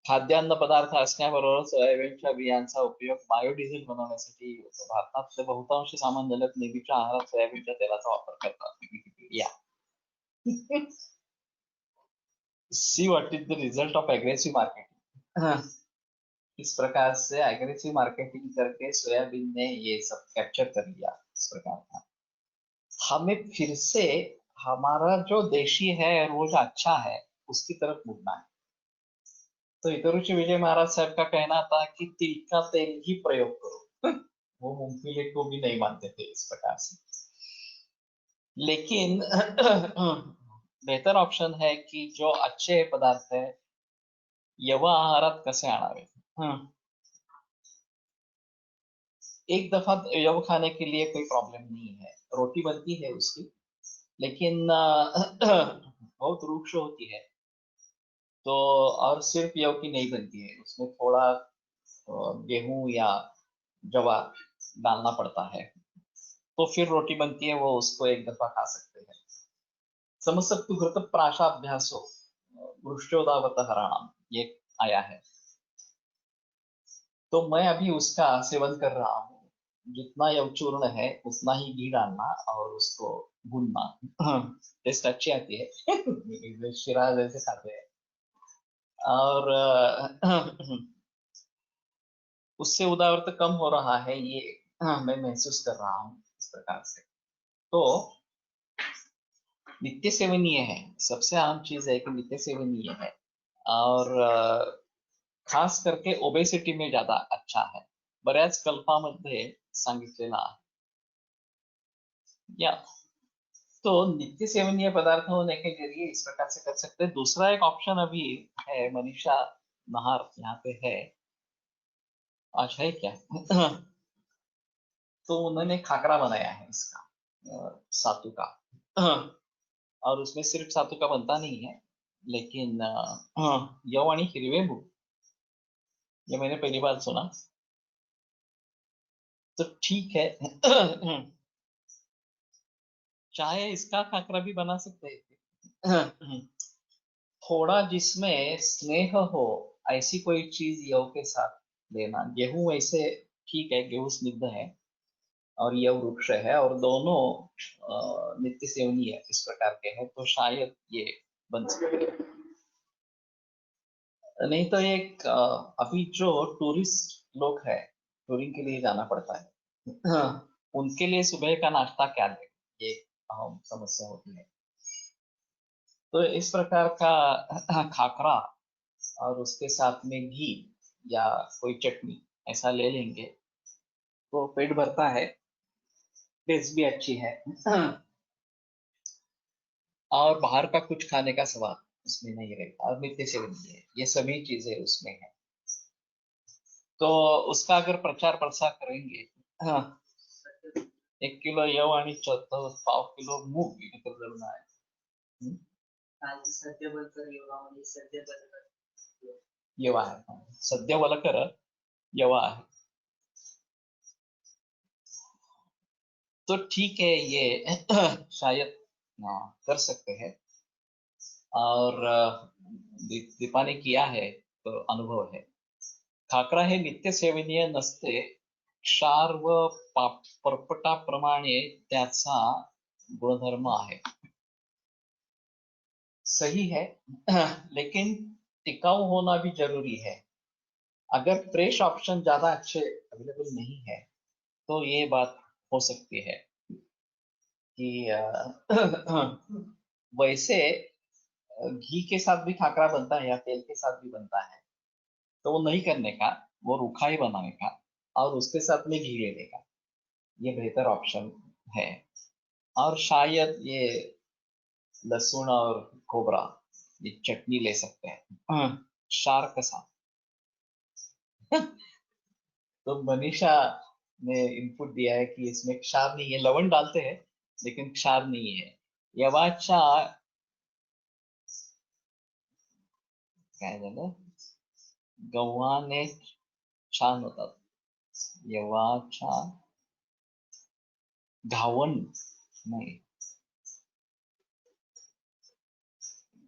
खाद्यान्न पदार्थ असण्याबरोबर सोयाबीनच्या बियांचा उपयोग बायोडिझेल बनवण्यासाठी होतो. भारतातले बहुतांश सामान्य नेहमीच्या आहारात सोयाबीनच्या तेलाचा वापर करतात. Wikipedia. See what is the result of aggressive marketing. इस प्रकार से एग्रेसिव मार्केटिंग करके सोयाबीन ने ये सब कैप्चर कर लिया। इस प्रकार का हमें फिर से हमारा जो देशी है वो जो अच्छा है उसकी तरफ मुड़ना है। तो हितरुचि विजय महाराज साहब का कहना था कि तिल का तेल ही प्रयोग करो। वो मूंगफली को भी नहीं मानते थे इस प्रकार से, लेकिन बेहतर ऑप्शन है कि जो अच्छे पदार्थ है यवा आहारात कसे आणावे। एक दफा यव खाने के लिए कोई प्रॉब्लम नहीं है, रोटी बनती है उसकी, लेकिन बहुत रूक्ष होती है, तो और सिर्फ यव की नहीं बनती है, उसमें थोड़ा गेहूं या जवार डालना पड़ता है, तो फिर रोटी बनती है, वो उसको एक दफा खा सकते हैं। समसप्तु घृत प्राशाभ्यासो वृक्षोदावत हराणाम, ये आया है, तो मैं अभी उसका सेवन कर रहा हूँ। जितना यवचूर्ण है उतना ही घी डालना और उसको भूनना, टेस्ट अच्छी आती है। शिरा जैसे खाते हैं, और उससे उदावरत कम हो रहा है, ये मैं महसूस कर रहा हूँ इस प्रकार से। तो नित्य सेवनीय है, सबसे आम चीज है कि नित्य सेवनीय है, और खास करके ओबेसिटी में ज्यादा अच्छा है, बऱ्याच कल्पामध्ये सांगितलेला आहे। या तो नित्य सेवनीय पदार्थ होने के जरिए इस प्रकार से कर सकते हैं। दूसरा एक ऑप्शन अभी है, मनीषा नहार यहाँ पे है, आज है क्या? तो उन्होंने खाकरा बनाया है इसका, सातू का, और उसमें सिर्फ सातू का बनता नहीं है, लेकिन यव आणि हिरवे मूग, ये मैंने पहली बार सुना, तो ठीक है। चाहे इसका खाकरा भी बना सकते हैं। थोड़ा जिसमें स्नेह हो ऐसी कोई चीज यव के साथ लेना। गेहूं वैसे ठीक है, गेहूं स्निग्ध है और यव वृक्ष है, और दोनों नित्य सेवनीय है इस प्रकार के हैं, तो शायद ये बन सकते हैं। नहीं तो एक अभी जो टूरिस्ट लोग है, टूरिंग के लिए जाना पड़ता है, उनके लिए सुबह का नाश्ता क्या दें, ये अहम समस्या होती है। तो इस प्रकार का खाकरा और उसके साथ में घी या कोई चटनी ऐसा ले लेंगे तो पेट भरता है, टेस्ट भी अच्छी है, और बाहर का कुछ खाने का स्वाद उसमें नहीं रहता, और नित्य सेवनीय है, ये सभी चीजें उसमें है। तो उसका अगर प्रचार प्रसार करेंगे, 1 किलो यव आणि 1.5 किलो मूग एकत्र करून आहे। यवा आहे, सध्या वलकर यवा आहे, तो ठीक है, ये शायद कर सकते हैं, और दीपा ने किया है तो अनुभव है। खाकरा हे नित्य सेवनीय नसते, क्षार व पर्पटाप्रमाणे त्याचा गुणधर्म आहे। सही है, लेकिन टिकाऊ होना भी जरूरी है। अगर फ्रेश ऑप्शन ज्यादा अच्छे अवेलेबल नहीं है तो ये बात हो सकती है कि वैसे घी के साथ भी खाकरा बनता है या तेल के साथ भी बनता है, तो वो नहीं करने का, वो रूखा ही बनाने का और उसके साथ में घी लेने का, ये बेहतर ऑप्शन है। और शायद ये लहसुन और खोबरा, ये चटनी ले सकते हैं क्षार के साथ। तो मनीषा ने इनपुट दिया है कि इसमें क्षार नहीं है, लवण डालते हैं लेकिन क्षार नहीं है. यवाच्या काय झालं, गव्हाने छान होतात. यवाच्या घावन नहीं,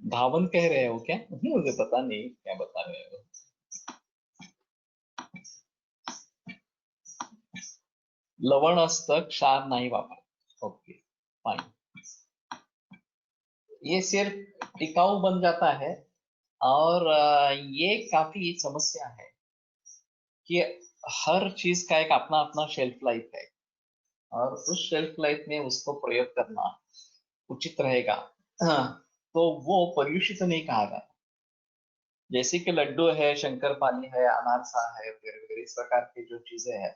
घावन कह रहे हो क्या? मुझे पता नहीं क्या बता रहे हो. लवण असतं, क्षार नहीं वापरत. Okay fine. ये सिर्फ टिकाऊ बन जाता है और ये काफी समस्या है कि हर चीज का एक अपना अपना शेल्फ लाइफ है और उस शेल्फ लाइफ में उसको प्रयोग करना उचित रहेगा. तो वो पर्यूषित नहीं कहा जाता. जैसे कि लड्डू है, शंकरपाली है, अनारसा है वगैरह वगैरह, इस प्रकार की जो चीजें हैं,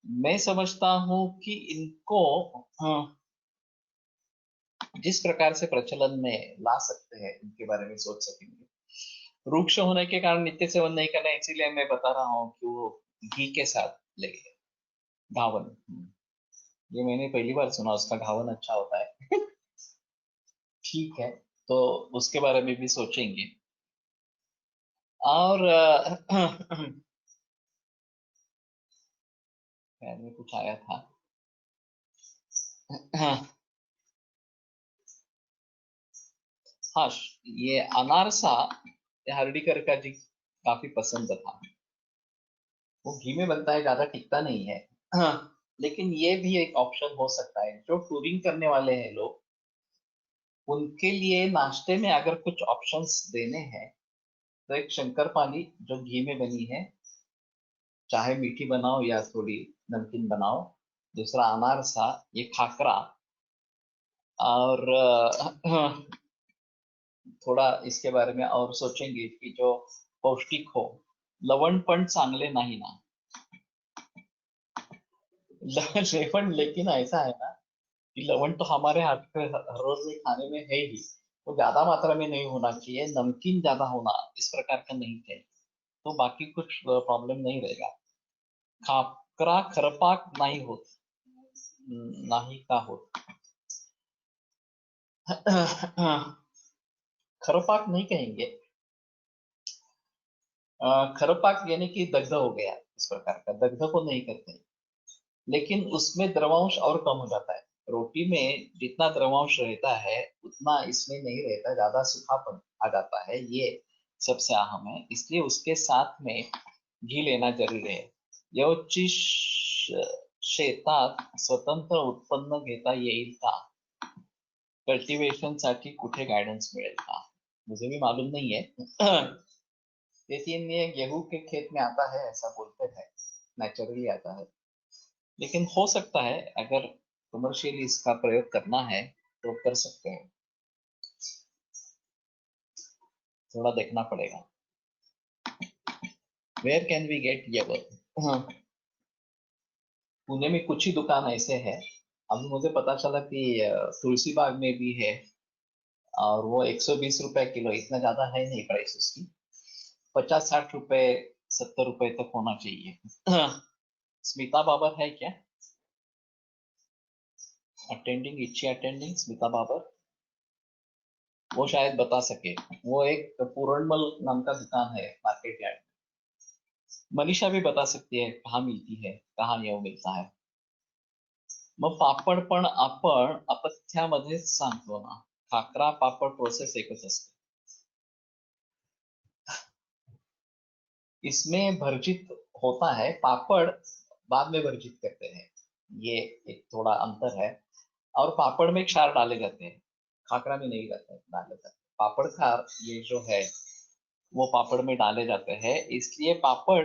मैं समझता हूँ कि इनको जिस प्रकार से प्रचलन में ला सकते हैं, इनके बारे में सोच सकेंगे. रुक्ष होने के कारण नित्य सेवन नहीं करना, इसीलिए मैं बता रहा हूँ कि वो घी के साथ लेंगे. घावन, ये मैंने पहली बार सुना, उसका घावन अच्छा होता है. ठीक है, तो उसके बारे में भी सोचेंगे. और खैर में कुछ आया था. हाँ, ये अनारसा हर्डीकर का जी काफी पसंद था. वो घी में बनता है, ज्यादा टिकता नहीं है. लेकिन ये भी एक ऑप्शन हो सकता है. जो टूरिंग करने वाले हैं लोग, उनके लिए नाश्ते में अगर कुछ ऑप्शंस देने हैं, तो एक शंकरपाली जो घी में बनी है, चाहे मीठी बनाओ या थोड़ी नमकीन बनाओ. दूसरा अनारसा, ये खाकरा. और थोड़ा इसके बारे में और सोचेंगे कि जो पौष्टिक हो. लवण पण चांगले नाही ना. लवण, लेकिन ऐसा है ना कि लवण तो हमारे हाथ पे रोज में खाने में है ही. वो ज्यादा मात्रा में नहीं होना चाहिए, नमकीन ज्यादा होना इस प्रकार का नहीं चाहिए, तो बाकी कुछ प्रॉब्लम नहीं रहेगा. खाकरा खरपाक नाही होत, नाही का होत. खरपाक नहीं कहेंगे. खरपाक यानी कि दग्ध हो गया, इस प्रकार का दग्ध को नहीं करते. लेकिन उसमें द्रवांश और कम हो जाता है. रोटी में जितना द्रवांश रहता है उतना इसमें नहीं रहता, ज्यादा सूखापन आ जाता है. ये सबसे अहम है, इसलिए उसके साथ में घी लेना जरूरी है. यवची शेतात स्वतंत्र उत्पन्न घेता येईल का? कल्टिवेशन साठी कुठे गाइडेंस मिळेल का? मुझे भी मालूम नहीं है. लेकिन ये गेहूं के खेत में आता है ऐसा बोलते हैं, नेचुरली आता है. लेकिन हो सकता है अगर कमर्शियली इसका प्रयोग करना है तो कर सकते हैं. थोड़ा देखना पड़ेगा. वेयर कैन वी गेट येवर? पुणे में कुछ ही दुकान ऐसे है. अभी मुझे पता चला कि तुलसी बाग में भी है, और वो 120 रुपए किलो, इतना ज्यादा है नहीं प्राइस उसकी. 50-60 रुपए, 70 रुपए तक होना चाहिए. स्मिता बाबर है क्या अटेंडिंग? इच्छी अटेंडिंग स्मिता बाबर, वो शायद बता सके. वो एक पूरणमल नाम का दुकान है मार्केट यार्ड. मनीषा भी बता सकती है कहाँ मिलती है, कहाँ येऊ मिलता है. मग पापड पण आपण अपथ्यामध्येच सांगतो ना. खाकरा पापड प्रोसेस एकच असते. इसमें भर्जित होता है, पापड़ बाद में भर्जित करते हैं. ये एक थोड़ा अंतर है. और पापड़ में क्षार डाले जाते हैं, खाकरा में नहीं डाले जाते. पापड़ खार ये जो है वो पापड़ में डाले जाते हैं, इसलिए पापड़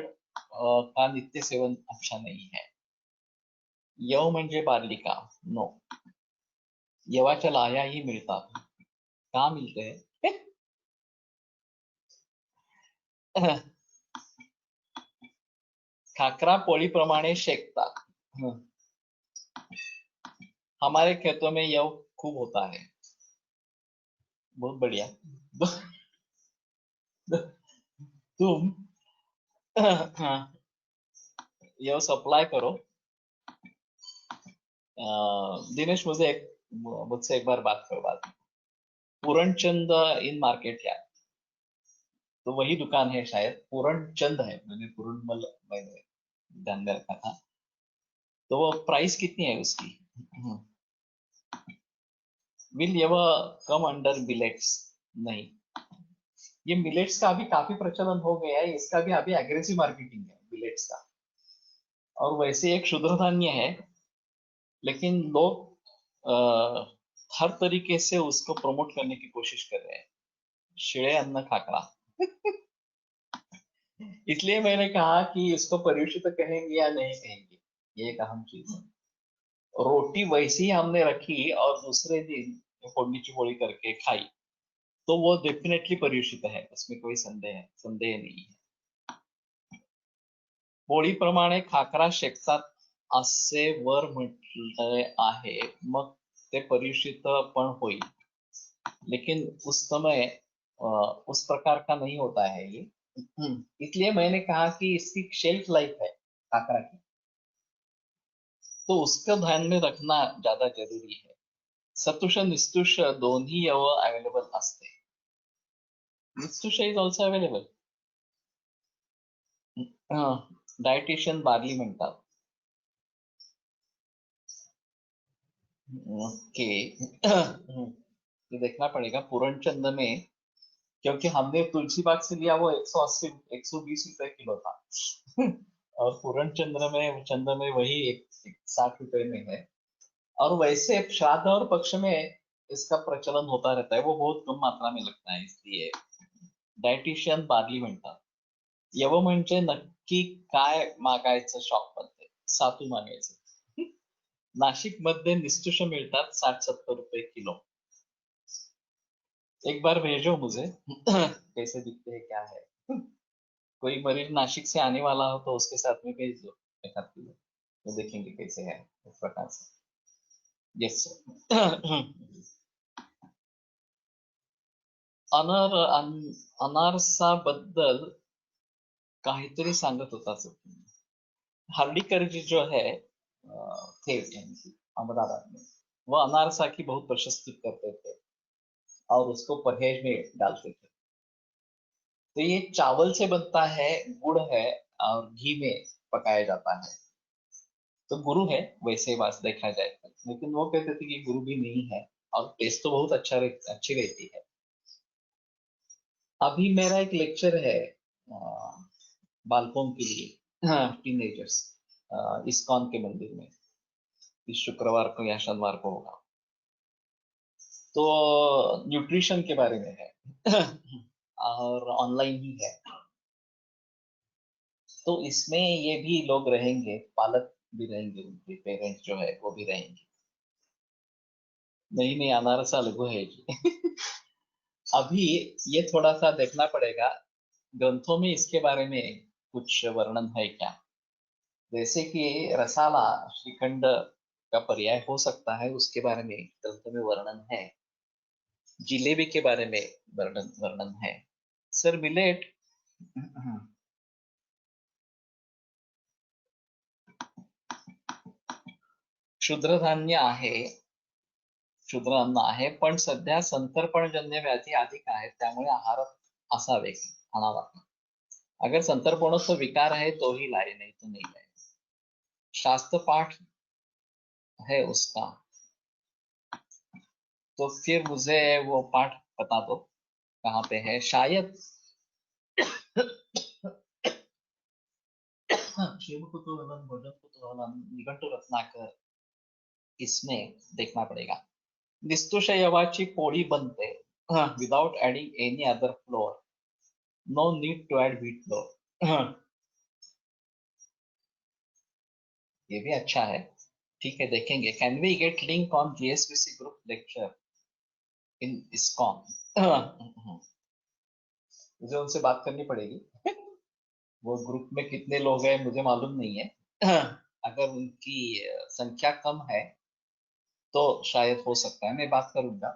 का नित्य सेवन अच्छा नहीं है. यव म्हणजे बार्ली का? नो. यवाच्या लाह्याही मिळतात. का मिळते हैं? खाकरा पोळीप्रमाणे शेकतात. हमारे खेतों में यव खूब होता है. बहुत बढ़िया. तुम यव सप्लाई करो. दिनेश, मुझे एक मुझसे एक बार बात करो बाद में। पूरणचंद इन मार्केट यार्ड, तो वही दुकान है शायद, पूरणचंद है, मैंने पूरणमल मैंने ध्यान में रखा था। तो वो प्राइस कितनी है उसकी? Will ever come under millets? नहीं, ये मिलेट्स का अभी काफी प्रचलन हो गया है, इसका भी अभी एग्रेसिव मार्केटिंग है मिलेट्स का। और वैसे एक शुद्र धान्य है, लेकिन लोग हर तरीके से उसको प्रमोट करने की कोशिश कर रहे हैं, शिळे अन्न खाकरा। इसलिए मैंने कहा कि इसको पर्युषित कहेंगे या नहीं कहेंगे, ये एक अहम चीज है। रोटी वैसी ही हमने रखी और दूसरे दिन फोड़नी की पोळी करके खाई, तो वो डेफिनेटली पर्युषित है, उसमें कोई संदेह नहीं है। पोळीप्रमाणे खाकरा शेकतात असे वर म्हटले आहे, मग ते पर्युषित पण होईल, लेकिन उस समय उस प्रकार का नहीं होता है ये। इसलिए मैंने कहा कि इसकी शेल्फ लाइफ है खाकरा की, तो उसका ध्यान में रखना ज्यादा जरूरी है। सतुष निस्तुष दोन्ही अवेलेबल असते। निस्तुष is also available. Dietitian barley म्हणतात। ओके। ये देखना पड़ेगा पूरणचंद में, क्योंकि हमने तुलसी बाग से लिया वो 180 120 रुपए किलो था। और चंद्र में वही 60 रुपए में है। और वैसे श्राद्ध और पक्ष में इसका प्रचलन होता रहता है, वो बहुत कम मात्रा में लगता है, इसलिए डायटिशियन बार्ली म्हणतात। यव म्हणजे नक्की काय मागायचं शॉप मध्ये? सातू मागायचं। नाशिक मध्ये निस्तुष मिळतात 60-70 रुपए किलो। एक बार भेजो मुझे। कैसे दिखते हैं क्या है। कोई मरीज नासिक से आने वाला हो तो उसके साथ में भेज दो 1 आध किलो, तो देखेंगे कैसे है इस प्रकार से। Yes sir. अनारसाबद्दल काहीतरी सांगत होता सर तुम्ही। हार्डीकर जी जो है थे MC अहमदाबाद में, वो अनारसा की बहुत प्रशस्ति करते थे और उसको परहेज में डालते थे। तो ये चावल से बनता है, गुड़ है और घी में पकाया जाता है। तो गुरु है वैसे बात देखा जाए तो, लेकिन वो कहते थे कि गुरु भी नहीं है, और टेस्ट तो बहुत अच्छी रहती है। अभी मेरा एक लेक्चर है बालकों के लिए, हाँ टीनेजर्स, इस्कॉन के मंदिर में, इस शुक्रवार को या शनिवार को होगा। तो न्यूट्रिशन के बारे में है। और ऑनलाइन ही है। तो इसमें ये भी लोग रहेंगे, पालक भी रहेंगे, उनके पेरेंट्स जो है वो भी रहेंगे। नहीं नहीं, अनारसा लघु है जी। अभी ये थोड़ा सा देखना पड़ेगा ग्रंथों में इसके बारे में कुछ वर्णन है क्या। जैसे कि रसाला श्रीखंड का पर्याय हो सकता है, उसके बारे में ग्रंथों में वर्णन है। जिलेबी के बारे में वर्णन है। सर मिलेट क्षुद्र धान्य आहे, क्षुद्र अन्न आहे, पण सध्या संतर्पणजन्य व्याधी अधिक आहेत, त्यामुळे आहारात असावे, आणावा। अगर संतर्पणोत्सव विकार है तो ही लाए, नहीं तो नहीं लाए। शास्त्र पाठ है उसका, तो फिर मुझे वो पाठ बता दो कहाँ पे है। शायद शिव कुतूहलन, भोजन कुतूहलन, निघंटु रत्नाकर, इसमें देखना पड़ेगा। निस्तुष यवाची पोळी बनते without adding any other flour, no need to add wheat flour. ये भी अच्छा है, ठीक है देखेंगे। Can we get link on GSBC group lecture in ISKCON? मुझे उनसे बात करनी पड़ेगी। वो ग्रुप में कितने लोग हैं मुझे मालूम नहीं है। अगर उनकी संख्या कम है तो शायद हो सकता है, मैं बात करूंगा।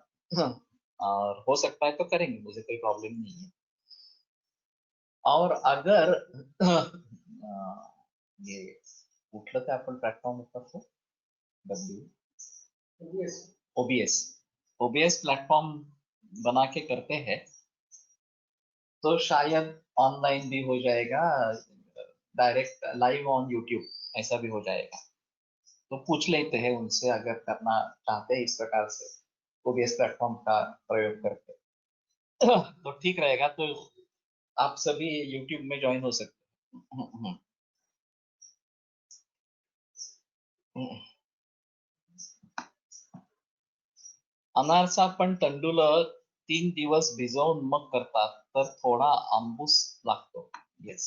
और हो सकता है तो करेंगे, मुझे कोई प्रॉब्लम नहीं है। और अगर ये उठलं तर आपण प्लॅटफॉर्म ऊपर तो W ओबीएस ओबीएस प्लेटफॉर्म बना के करते हैं, तो शायद ऑनलाइन भी हो जाएगा, डायरेक्ट लाइव ऑन यूट्यूब ऐसा भी हो जाएगा। तो पूछ लेते हैं उनसे, अगर करना चाहते हैं इस प्रकार से ओबीएस प्लेटफॉर्म का प्रयोग करके तो ठीक रहेगा। तो आप सभी यूट्यूब में ज्वाइन हो सकते हैं। अनारसा पण तांदूळ 3 दिवस भिजवून मग करतात, तर थोडा आंबूस लागतो. येस.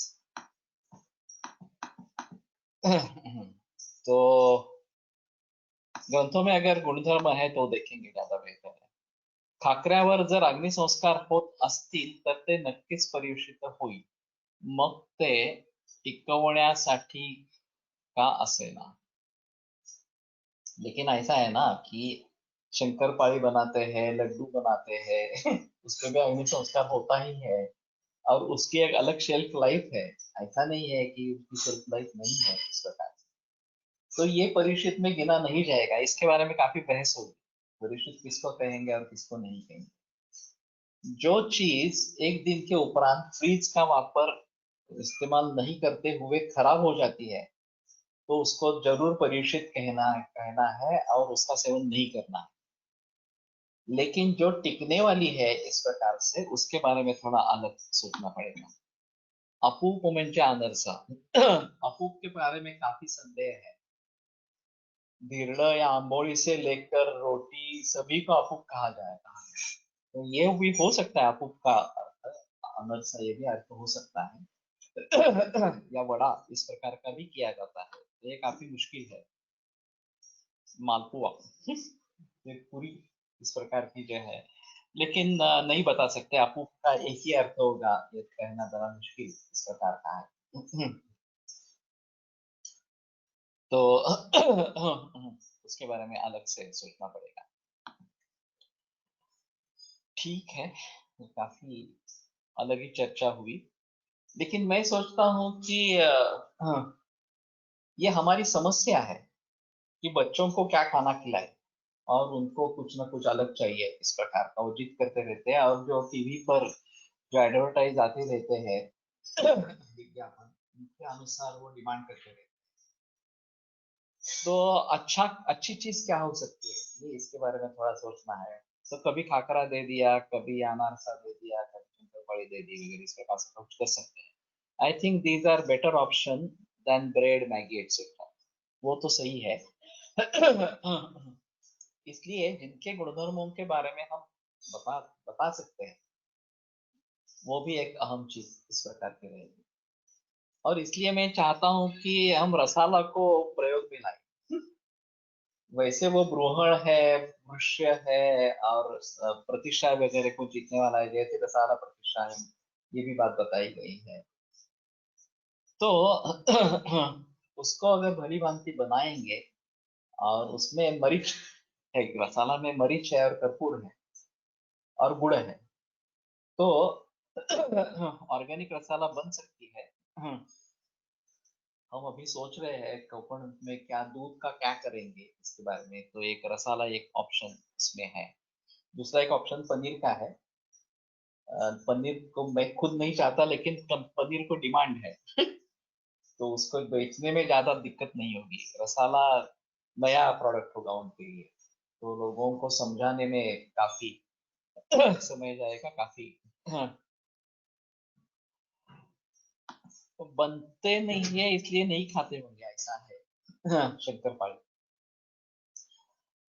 तो ग्रंथों में अगर गुणधर्म है तो देखेंगे, ज्यादा बेहतर है. खाकऱ्यावर जर अग्निसंस्कार होत असतील तर ते नक्कीच परियुषित होईल. मग ते टिकवण्यासाठी का असेना. लेकिन ऐसा है ना कि शंकरपाळी बनाते हैं, लड्डू बनाते हैं उसमें भी अग्नि संस्कार होता ही है, और उसकी एक अलग शेल्फ लाइफ है। ऐसा नहीं है कि उसकी शेल्फ लाइफ नहीं है इस प्रकार। तो ये परिचित में गिना नहीं जाएगा। इसके बारे में काफी बहस होगी, परिचित किसको कहेंगे और किसको नहीं कहेंगे। जो चीज एक दिन के उपरांत फ्रीज का वापर इस्तेमाल नहीं करते हुए खराब हो जाती है, तो उसको जरूर परिचित कहना कहना है और उसका सेवन नहीं करना है। लेकिन जो टिकने वाली है इस प्रकार से, उसके बारे में थोड़ा अलग सोचना पड़ेगा। अपूप म्हणजे अनरसा अपूप के बारे में काफी संदेह है। धीरड़ या आंबोली से लेकर रोटी सभी को अपूप कहा जाएगा, तो ये भी हो सकता है अपूप का अर्थ, अनरसा ये भी अर्थ हो सकता है या वड़ा इस प्रकार का भी किया जाता है, तो ये काफी मुश्किल है। मालपुआ ये पूरी इस प्रकार की जो है, लेकिन नहीं बता सकते, अपूप का एक ही अर्थ होगा, ये कहना जरा मुश्किल इस प्रकार का है। तो उसके बारे में अलग से सोचना पड़ेगा। ठीक है, ये काफी अलग ही चर्चा हुई, लेकिन मैं सोचता हूँ कि ये हमारी समस्या है कि बच्चों को क्या खाना खिलाए, और उनको कुछ ना कुछ अलग चाहिए इस प्रकार का, वो जिद करते रहते हैं, और जो टीवी पर जो एडवर्टाइज आते रहते हैं विज्ञापन, उनके अनुसार वो डिमांड करते रहते हैं। तो अच्छी चीज क्या हो सकती है, ये इसके बारे में थोड़ा सोचना है। तो कभी खाकरा दे दिया, कभी अनारसा दे दिया, कभी शंकरपाळी दे दी वगैरह, इस प्रकार से कुछ कर सकते हैं। I think these are better option than bread, Maggi etcetera. वो तो सही है। इसलिए जिनके गुणधर्मों के बारे में हम बता बता सकते हैं, वो भी एक अहम चीज इस प्रकार की रहेगी। और इसलिए मैं चाहता हूँ कि हम रसाला को प्रयोग में लाएं। वैसे वो ब्रूहण है, मनुष्य है, और प्रतिष्ठा वगैरह को जीतने वाला है, जैसे रसाला प्रतिष्ठा है, ये भी बात बताई गई है। तो उसको अगर भली भांति बनाएंगे, और उसमें मरीच है, मसाला में मरीच है और कपूर है और गुड़ है, तो ऑर्गेनिक मसाला बन सकती है। हम अभी सोच रहे हैं कोकोनट में क्या, दूध का क्या करेंगे इसके बारे में। तो एक रसाला एक ऑप्शन इसमें है। दूसरा एक ऑप्शन पनीर का है। पनीर को मैं खुद नहीं चाहता, लेकिन पनीर को डिमांड है तो उसको बेचने में ज्यादा दिक्कत नहीं होगी। रसाला नया प्रोडक्ट होगा उनके लिए, तो लोगों को समझाने में काफी समय जाएगा, काफी तो बनते नहीं है इसलिए नहीं खाते होंगे, ऐसा है शंकरपाळी।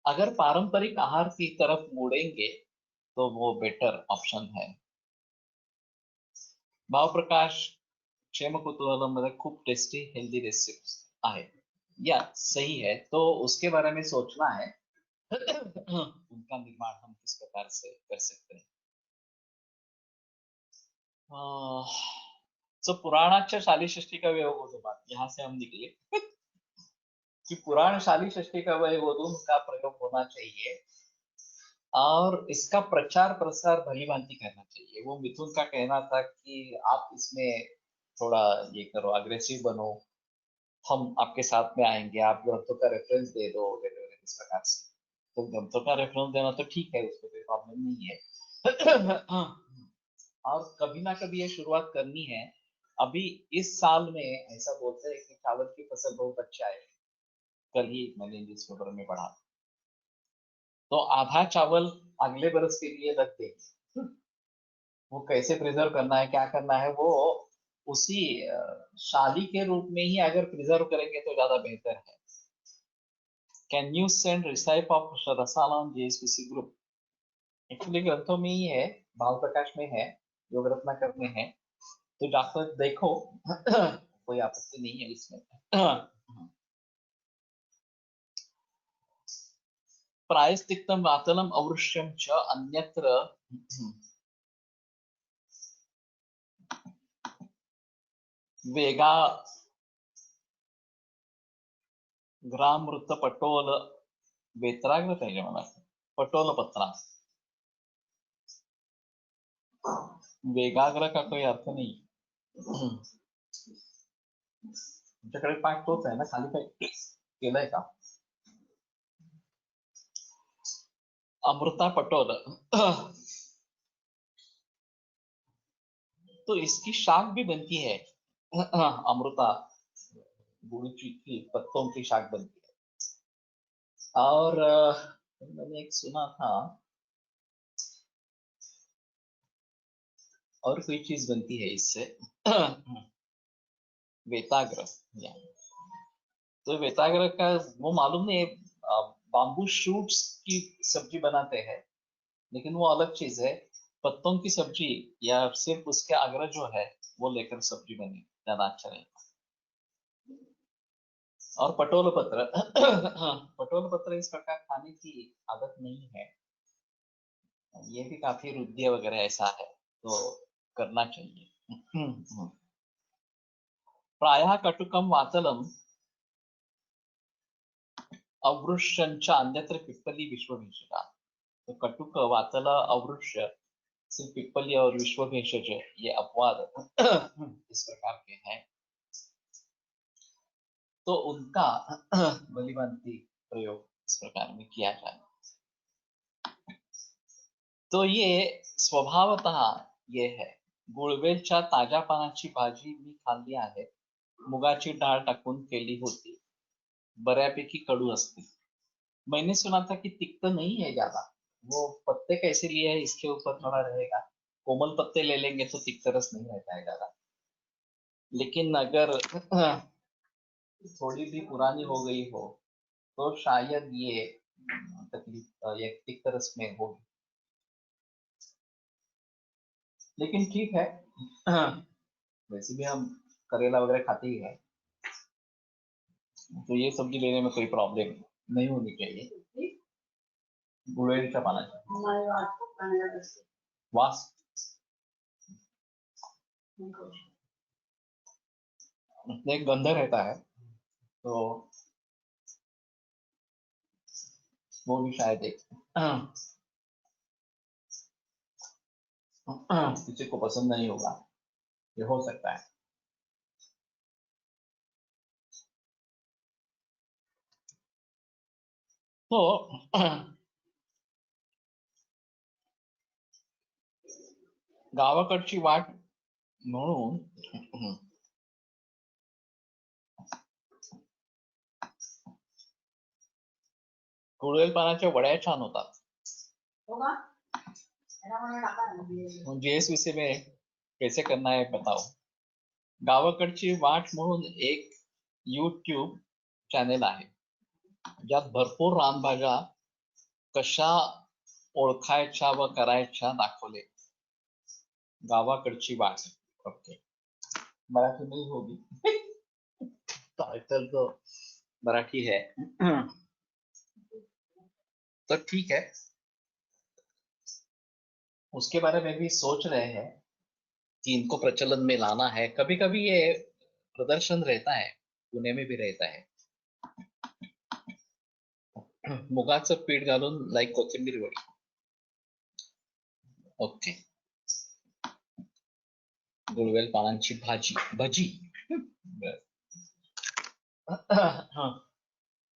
अगर पारंपरिक आहार की तरफ मुड़ेंगे तो वो बेटर ऑप्शन है। भावप्रकाश क्षेम कुतूहलम मध्ये खूप टेस्टी हेल्दी रेसिपीज आहेत, या सही है, तो उसके बारे में सोचना है। उनका निर्माण हम किस प्रकार से कर सकते हैं। तो पुराणाच्या शालीषष्ठी का योग होतो बात, यहाँ से हम निकले कि पुराण शालीषष्ठी का वयोवधून का प्रयोग होना चाहिए, और इसका प्रचार प्रसार भली भांति करना चाहिए। वो मिथुन का कहना था कि आप इसमें थोड़ा ये करो, अग्रेसिव बनो, हम आपके साथ में आएंगे, आप ग्रंथों का रेफरेंस दे दो वगैरह इस प्रकार से। तो ग्रंथों का रेफरेंस देना तो ठीक है, उसमें कोई प्रॉब्लम नहीं है। और कभी ना कभी ये शुरुआत करनी है। अभी इस साल में ऐसा बोलते हैं कि चावल की फसल बहुत अच्छा है। कल ही मैंने न्यूज पेपर में पढ़ा। तो आधा चावल अगले बरस के लिए रख देंगे। वो कैसे प्रिजर्व करना है, क्या करना है, वो उसी शाली के रूप में ही अगर प्रिजर्व करेंगे तो ज्यादा बेहतर है। Can you send recipe of रसाला ऑन जेएसपीसी ग्रुप? एक्चुअली ग्रंथों में ही है, भाव प्रकाश में है, योग रत्नाकर में है, तो जाकर देखो। कोई आपत्ति नहीं है इसमें। प्रायश्चित्तम वातलम अवृश्यम च अन्यत्र वेगा ग्रामृत पटोल वेत्राग्र पाहिजे मला, पटोल पत्रा। वेगाग्र का कोई अर्थ नहीं। तुमच्याकडे पाठ तोच आहे ना, खाली काही केलंय का? अमृता पटोल। तो इसकी शाख भी बनती है। अमृता गुड़ की पत्तों की शाख बनती है। और मैंने एक सुना था, और कोई चीज बनती है इससे। वेताग्र, या तो वेताग्र का वो मालूम नहीं। बाम्बू शूट्स की सब्जी बनाते हैं, लेकिन वो अलग चीज है। पत्तों की सब्जी या सिर्फ उसके अग्र जो है वो लेकर सब्जी बनी ज्यादा अच्छा रहेगा। और पटोल पत्र। पटोल पत्र इस प्रकार खाने की आदत नहीं है। ये भी काफी रुद्य वगैरह ऐसा है, तो करना चाहिए। प्रायः कटुकम वातलम अवृश्यंच अन्यत्र पिप्पली विश्वभीषिका। तो कटुक, वातल, अवृश्य, सिर्फ पिप्पली और विश्व भेषज, ये अपवाद इस प्रकार के हैं, तो उनका बलिवंती प्रयोग इस प्रकार में किया जाए। तो ये स्वभावतः ये है। गुळवेलच्या ताज्या पानाची भाजी मी खाल्ली आहे, मुगाची डाळ टाकून केली होती, बऱ्यापैकी कडू असते। मैंने सुना था कि तिक्त नहीं है ज्यादा। वो पत्ते कैसे लिए है इसके ऊपर थोड़ा रहेगा। कोमल पत्ते ले लेंगे तो तिक्त रस नहीं रहता है ज्यादा। लेकिन अगर थोड़ी भी पुरानी हो गई हो तो शायद ये तकलीफ ये तिक्त रस में होगी। लेकिन ठीक है। वैसे भी हम करेला वगैरह खाते ही है, तो ये सब्जी लेने में कोई प्रॉब्लम नहीं होनी चाहिए। गुळवेलच्या पानाची वास उसमें एक गंध रहता है, तो वो भी शायद एक किसी को पसंद नहीं होगा, ये हो सकता है। तो गावाकडची वाट म्हणून गुळवेल पानाच्या वड्या छान होतात। जेएसवीसी में कैसे करना है बताओ। गावाकडची वाट म्हणून एक यूट्यूब चॅनेल आहे, ज्यात भरपूर रानभाज्या कशा ओळखायच्या व करायच्या दाखवले। गावाकडची वाट। ओके, मराठी नहीं होगी। टाइटल तो मराठी है। तो ठीक है, उसके बारे में भी सोच रहे हैं कि इनको प्रचलन में लाना है। कभी कभी ये प्रदर्शन रहता है, पुणे में भी रहता है। मुगाचं पीठ घालून लाईक कोथिंबीर वडी। ओके, गुळवेल पानांची भाजी भजी।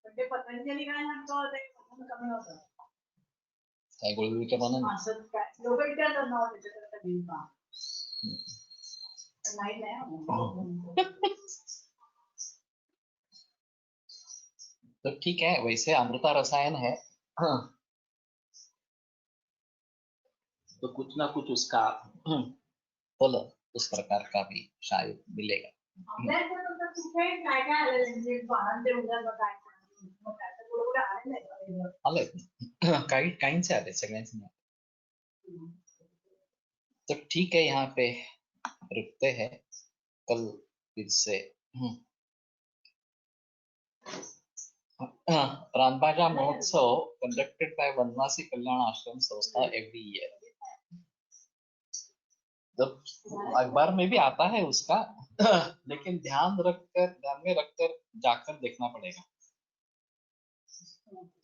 ते पतंजली काय म्हणतो ते कमी होतं. काय गुळगुळीच्या पानांनी असं काय लोक विचारतात ना त्याच्याकरता घेऊन पहा. नाही तो ठीक है, वैसे अमृता रसायन है तो कुछ ना कुछ उसका फल उस प्रकार का भी शायद मिलेगा. काय काय आलेलं म्हणजे पानांचे उदाहरण काय मग त्याचं पुढे पुढे आलेलं आहे. आलंय काही काहींचे आले, सगळ्यांचे नाही. तो ठीक है, यहाँ पे रुकते हैं, कल फिर से रानबाजा महोत्सव कंडक्टेड बाय वनवासी कल्याण आश्रम संस्था एवरी ईयर. जब अखबार में भी आता है उसका लेकिन ध्यान में रखकर जाकर देखना पड़ेगा.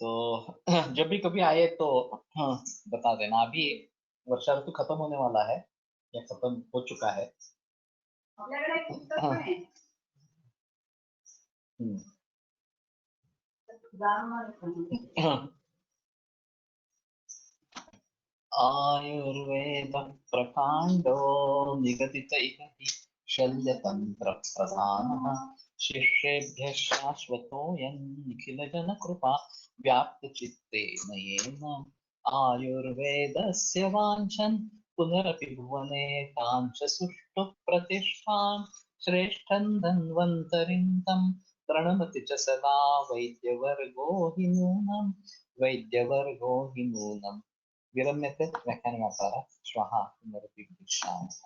तो जब भी कभी आए तो बता देना. अभी वर्षा ऋतु खत्म होने वाला है या खत्म हो चुका है. आपल्याकडे एक पुस्तक पण आहे. आयुर्वेद प्रकांडो निगदित इह शल्यतंत्र प्रधानः शिष्येभ्यः शाश्वतोऽयं निखिलजनकृपा व्याप्तचित्तेन येन आयुर्वेदस्य वाञ्छन् पुनरपि भुवने काञ्च सुष्ठु प्रतिष्ठां श्रेष्ठं धन्वन्तरिं तं प्रणमति च सदा वैद्यवर्गो हि नूनम् विरम्यते व्याख्यानमाकारः. श्वः पुनरपि दीक्षामः.